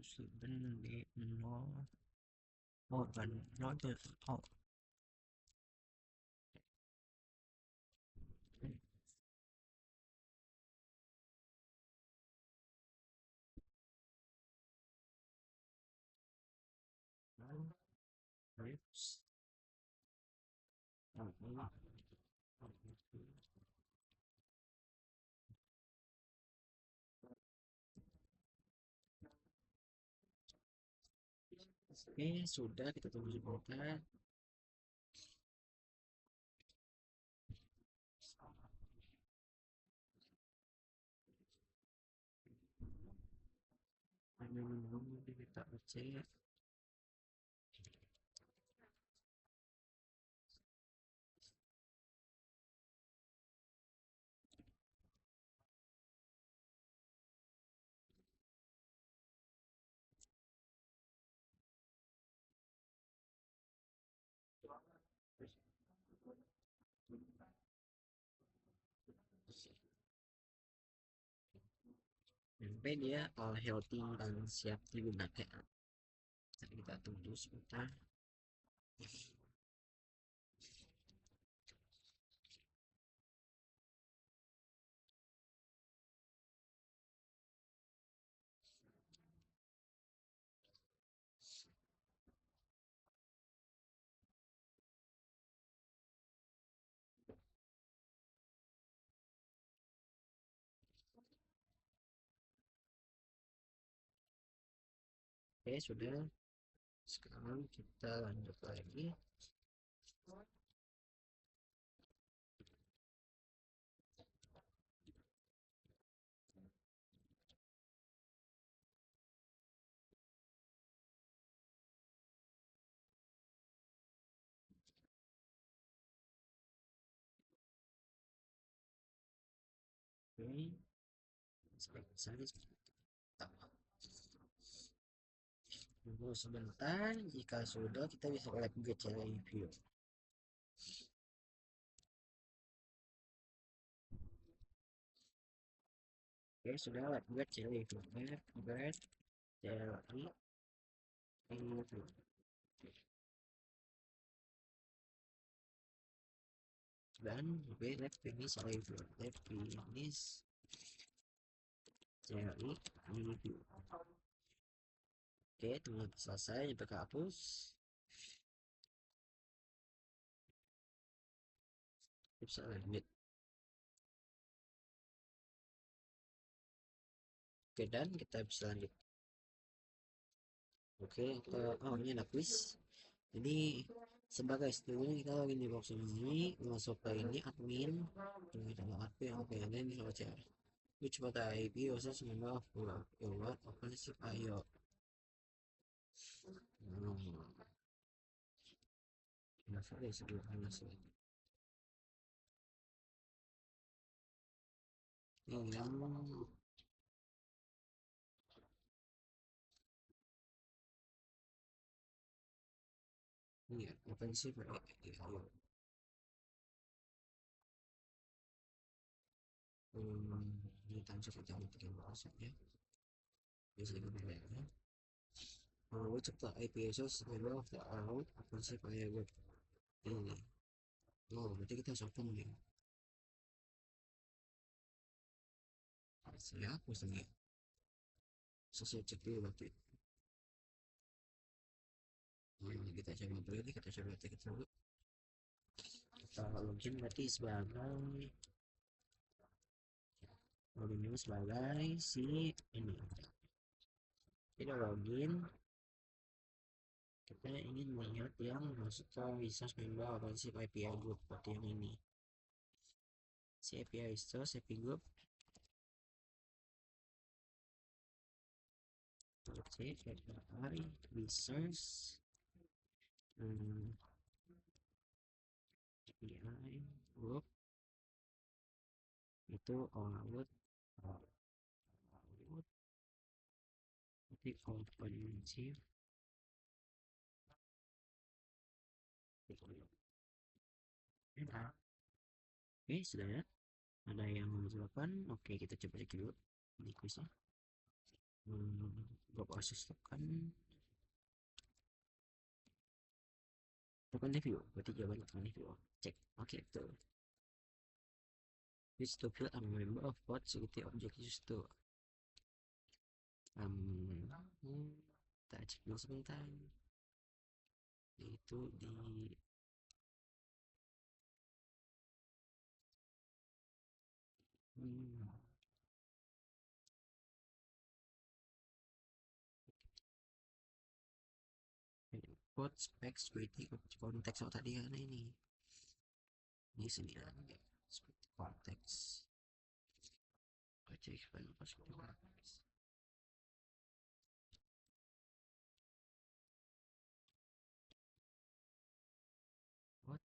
sudah di 0 bukan 0 tuh Oke, sudah kita tunggu sebentar. Menunggu kita cek. sampai dia all healthy dan siap digunakan. Jadi kita tunggu sebentar. Oke, sudah. Sekarang kita lanjut lagi. Oke, selesai. Tunggu sebentar, jika sudah kita bisa lihat gejala review. Oke, sudah lihat gejala review. Lihat gejala review. Dan lihat finish review. Lihat finish gejala review. Oke, teman selesai, sampai ke hapus. Bisa lanjut. Oke, dan kita bisa lanjut. Oke, oh ini ada quiz. Jadi sebagai student kita login di box ini, masuk ke ini admin, kita admin yang oke ini baca. Which what I be also member of your what offensive ayo. Masuk deh sederhana sih. Ini yang ini ya, offensive ayo. Ini tansur kita matikan bahasanya. Bisa digunakan ya. Which of the IPSOs member of the out offensive ayo buat ini. Oh, berarti kita sopan nih. Saya hapus nih. Saya cek dulu berarti. Kita coba dulu, kita coba cek dulu. Kita login berarti sebagai login sebagai si ini. Kita login, kita ingin melihat yang masuk ke resource member offensive API group seperti yang ini. Si API resource API group. Oke, API resource API group itu output nanti comprehensive oke sudah ya, ada yang menjelaskan. Oke, kita coba cek dulu di quiznya. Berapa proses tekan review, berarti jawabannya tekan review. Cek. Oke, betul. Which to fill a member of what security object used to kita cek dulu sebentar. Itu di input spec security konteks. Oh tadi ada ini sini ada security konteks. Cek file apa security konteks. What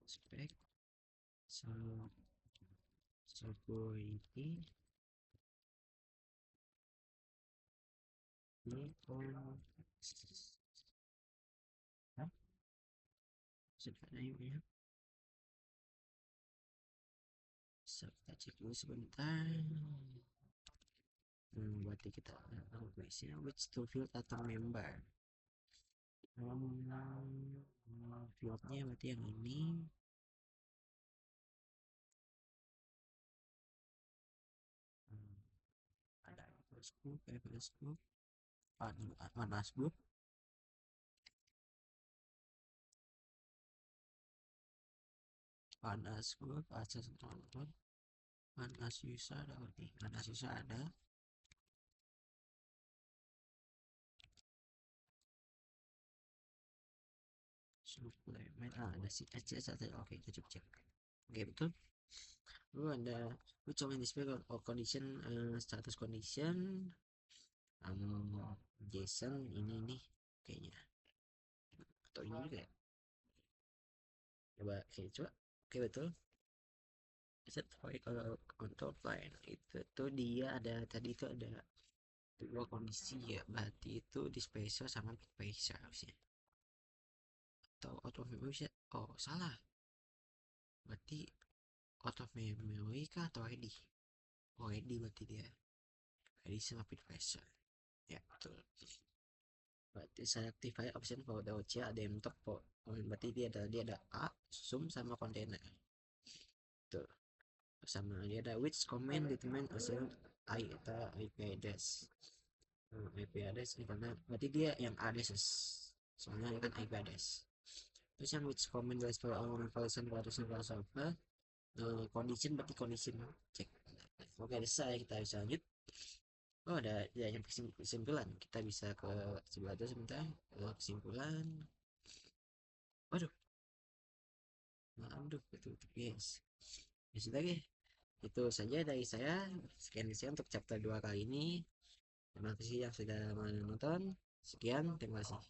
spec security ini sebenarnya kita cek dulu sebentar. berarti kita tulisnya which to field atau member. Fieldnya berarti yang ini. Ada Facebook, Facebook, Facebook, Facebook, akses nonton, user ada nih, user ada. Suplemen ada si access ada, oke kita coba cek. Oke betul. Lalu ada which of display or condition, status condition, JSON ini nih kayaknya, atau ini juga ya, coba coba. Oke betul. Set kalau untuk line itu tuh dia ada tadi itu ada dua kondisi ya, berarti itu di special sama big special harusnya, atau out of memory bisa. Oh salah, berarti out of memory kah atau ID? Oh ID berarti dia ID sama big special ya betul. Berarti saya aktifkan option for the OC ada yang top for, berarti dia ada A sum sama kontainer tuh, sama dia ada which comment determine asal atau IP address. IP address ini karena berarti dia yang address, soalnya ini kan IP address. Terus yang which comment guys for our version apa, condition berarti condition cek. Oke selesai, kita bisa lanjut. Oh ada ya yang kesimpulan, kita bisa ke sebelah itu sebentar, kesimpulan. Waduh, aduh betul guys, ya sudah guys, itu saja dari saya. Sekian untuk chapter 2 kali ini. Terima kasih yang sudah menonton. Sekian, terima kasih.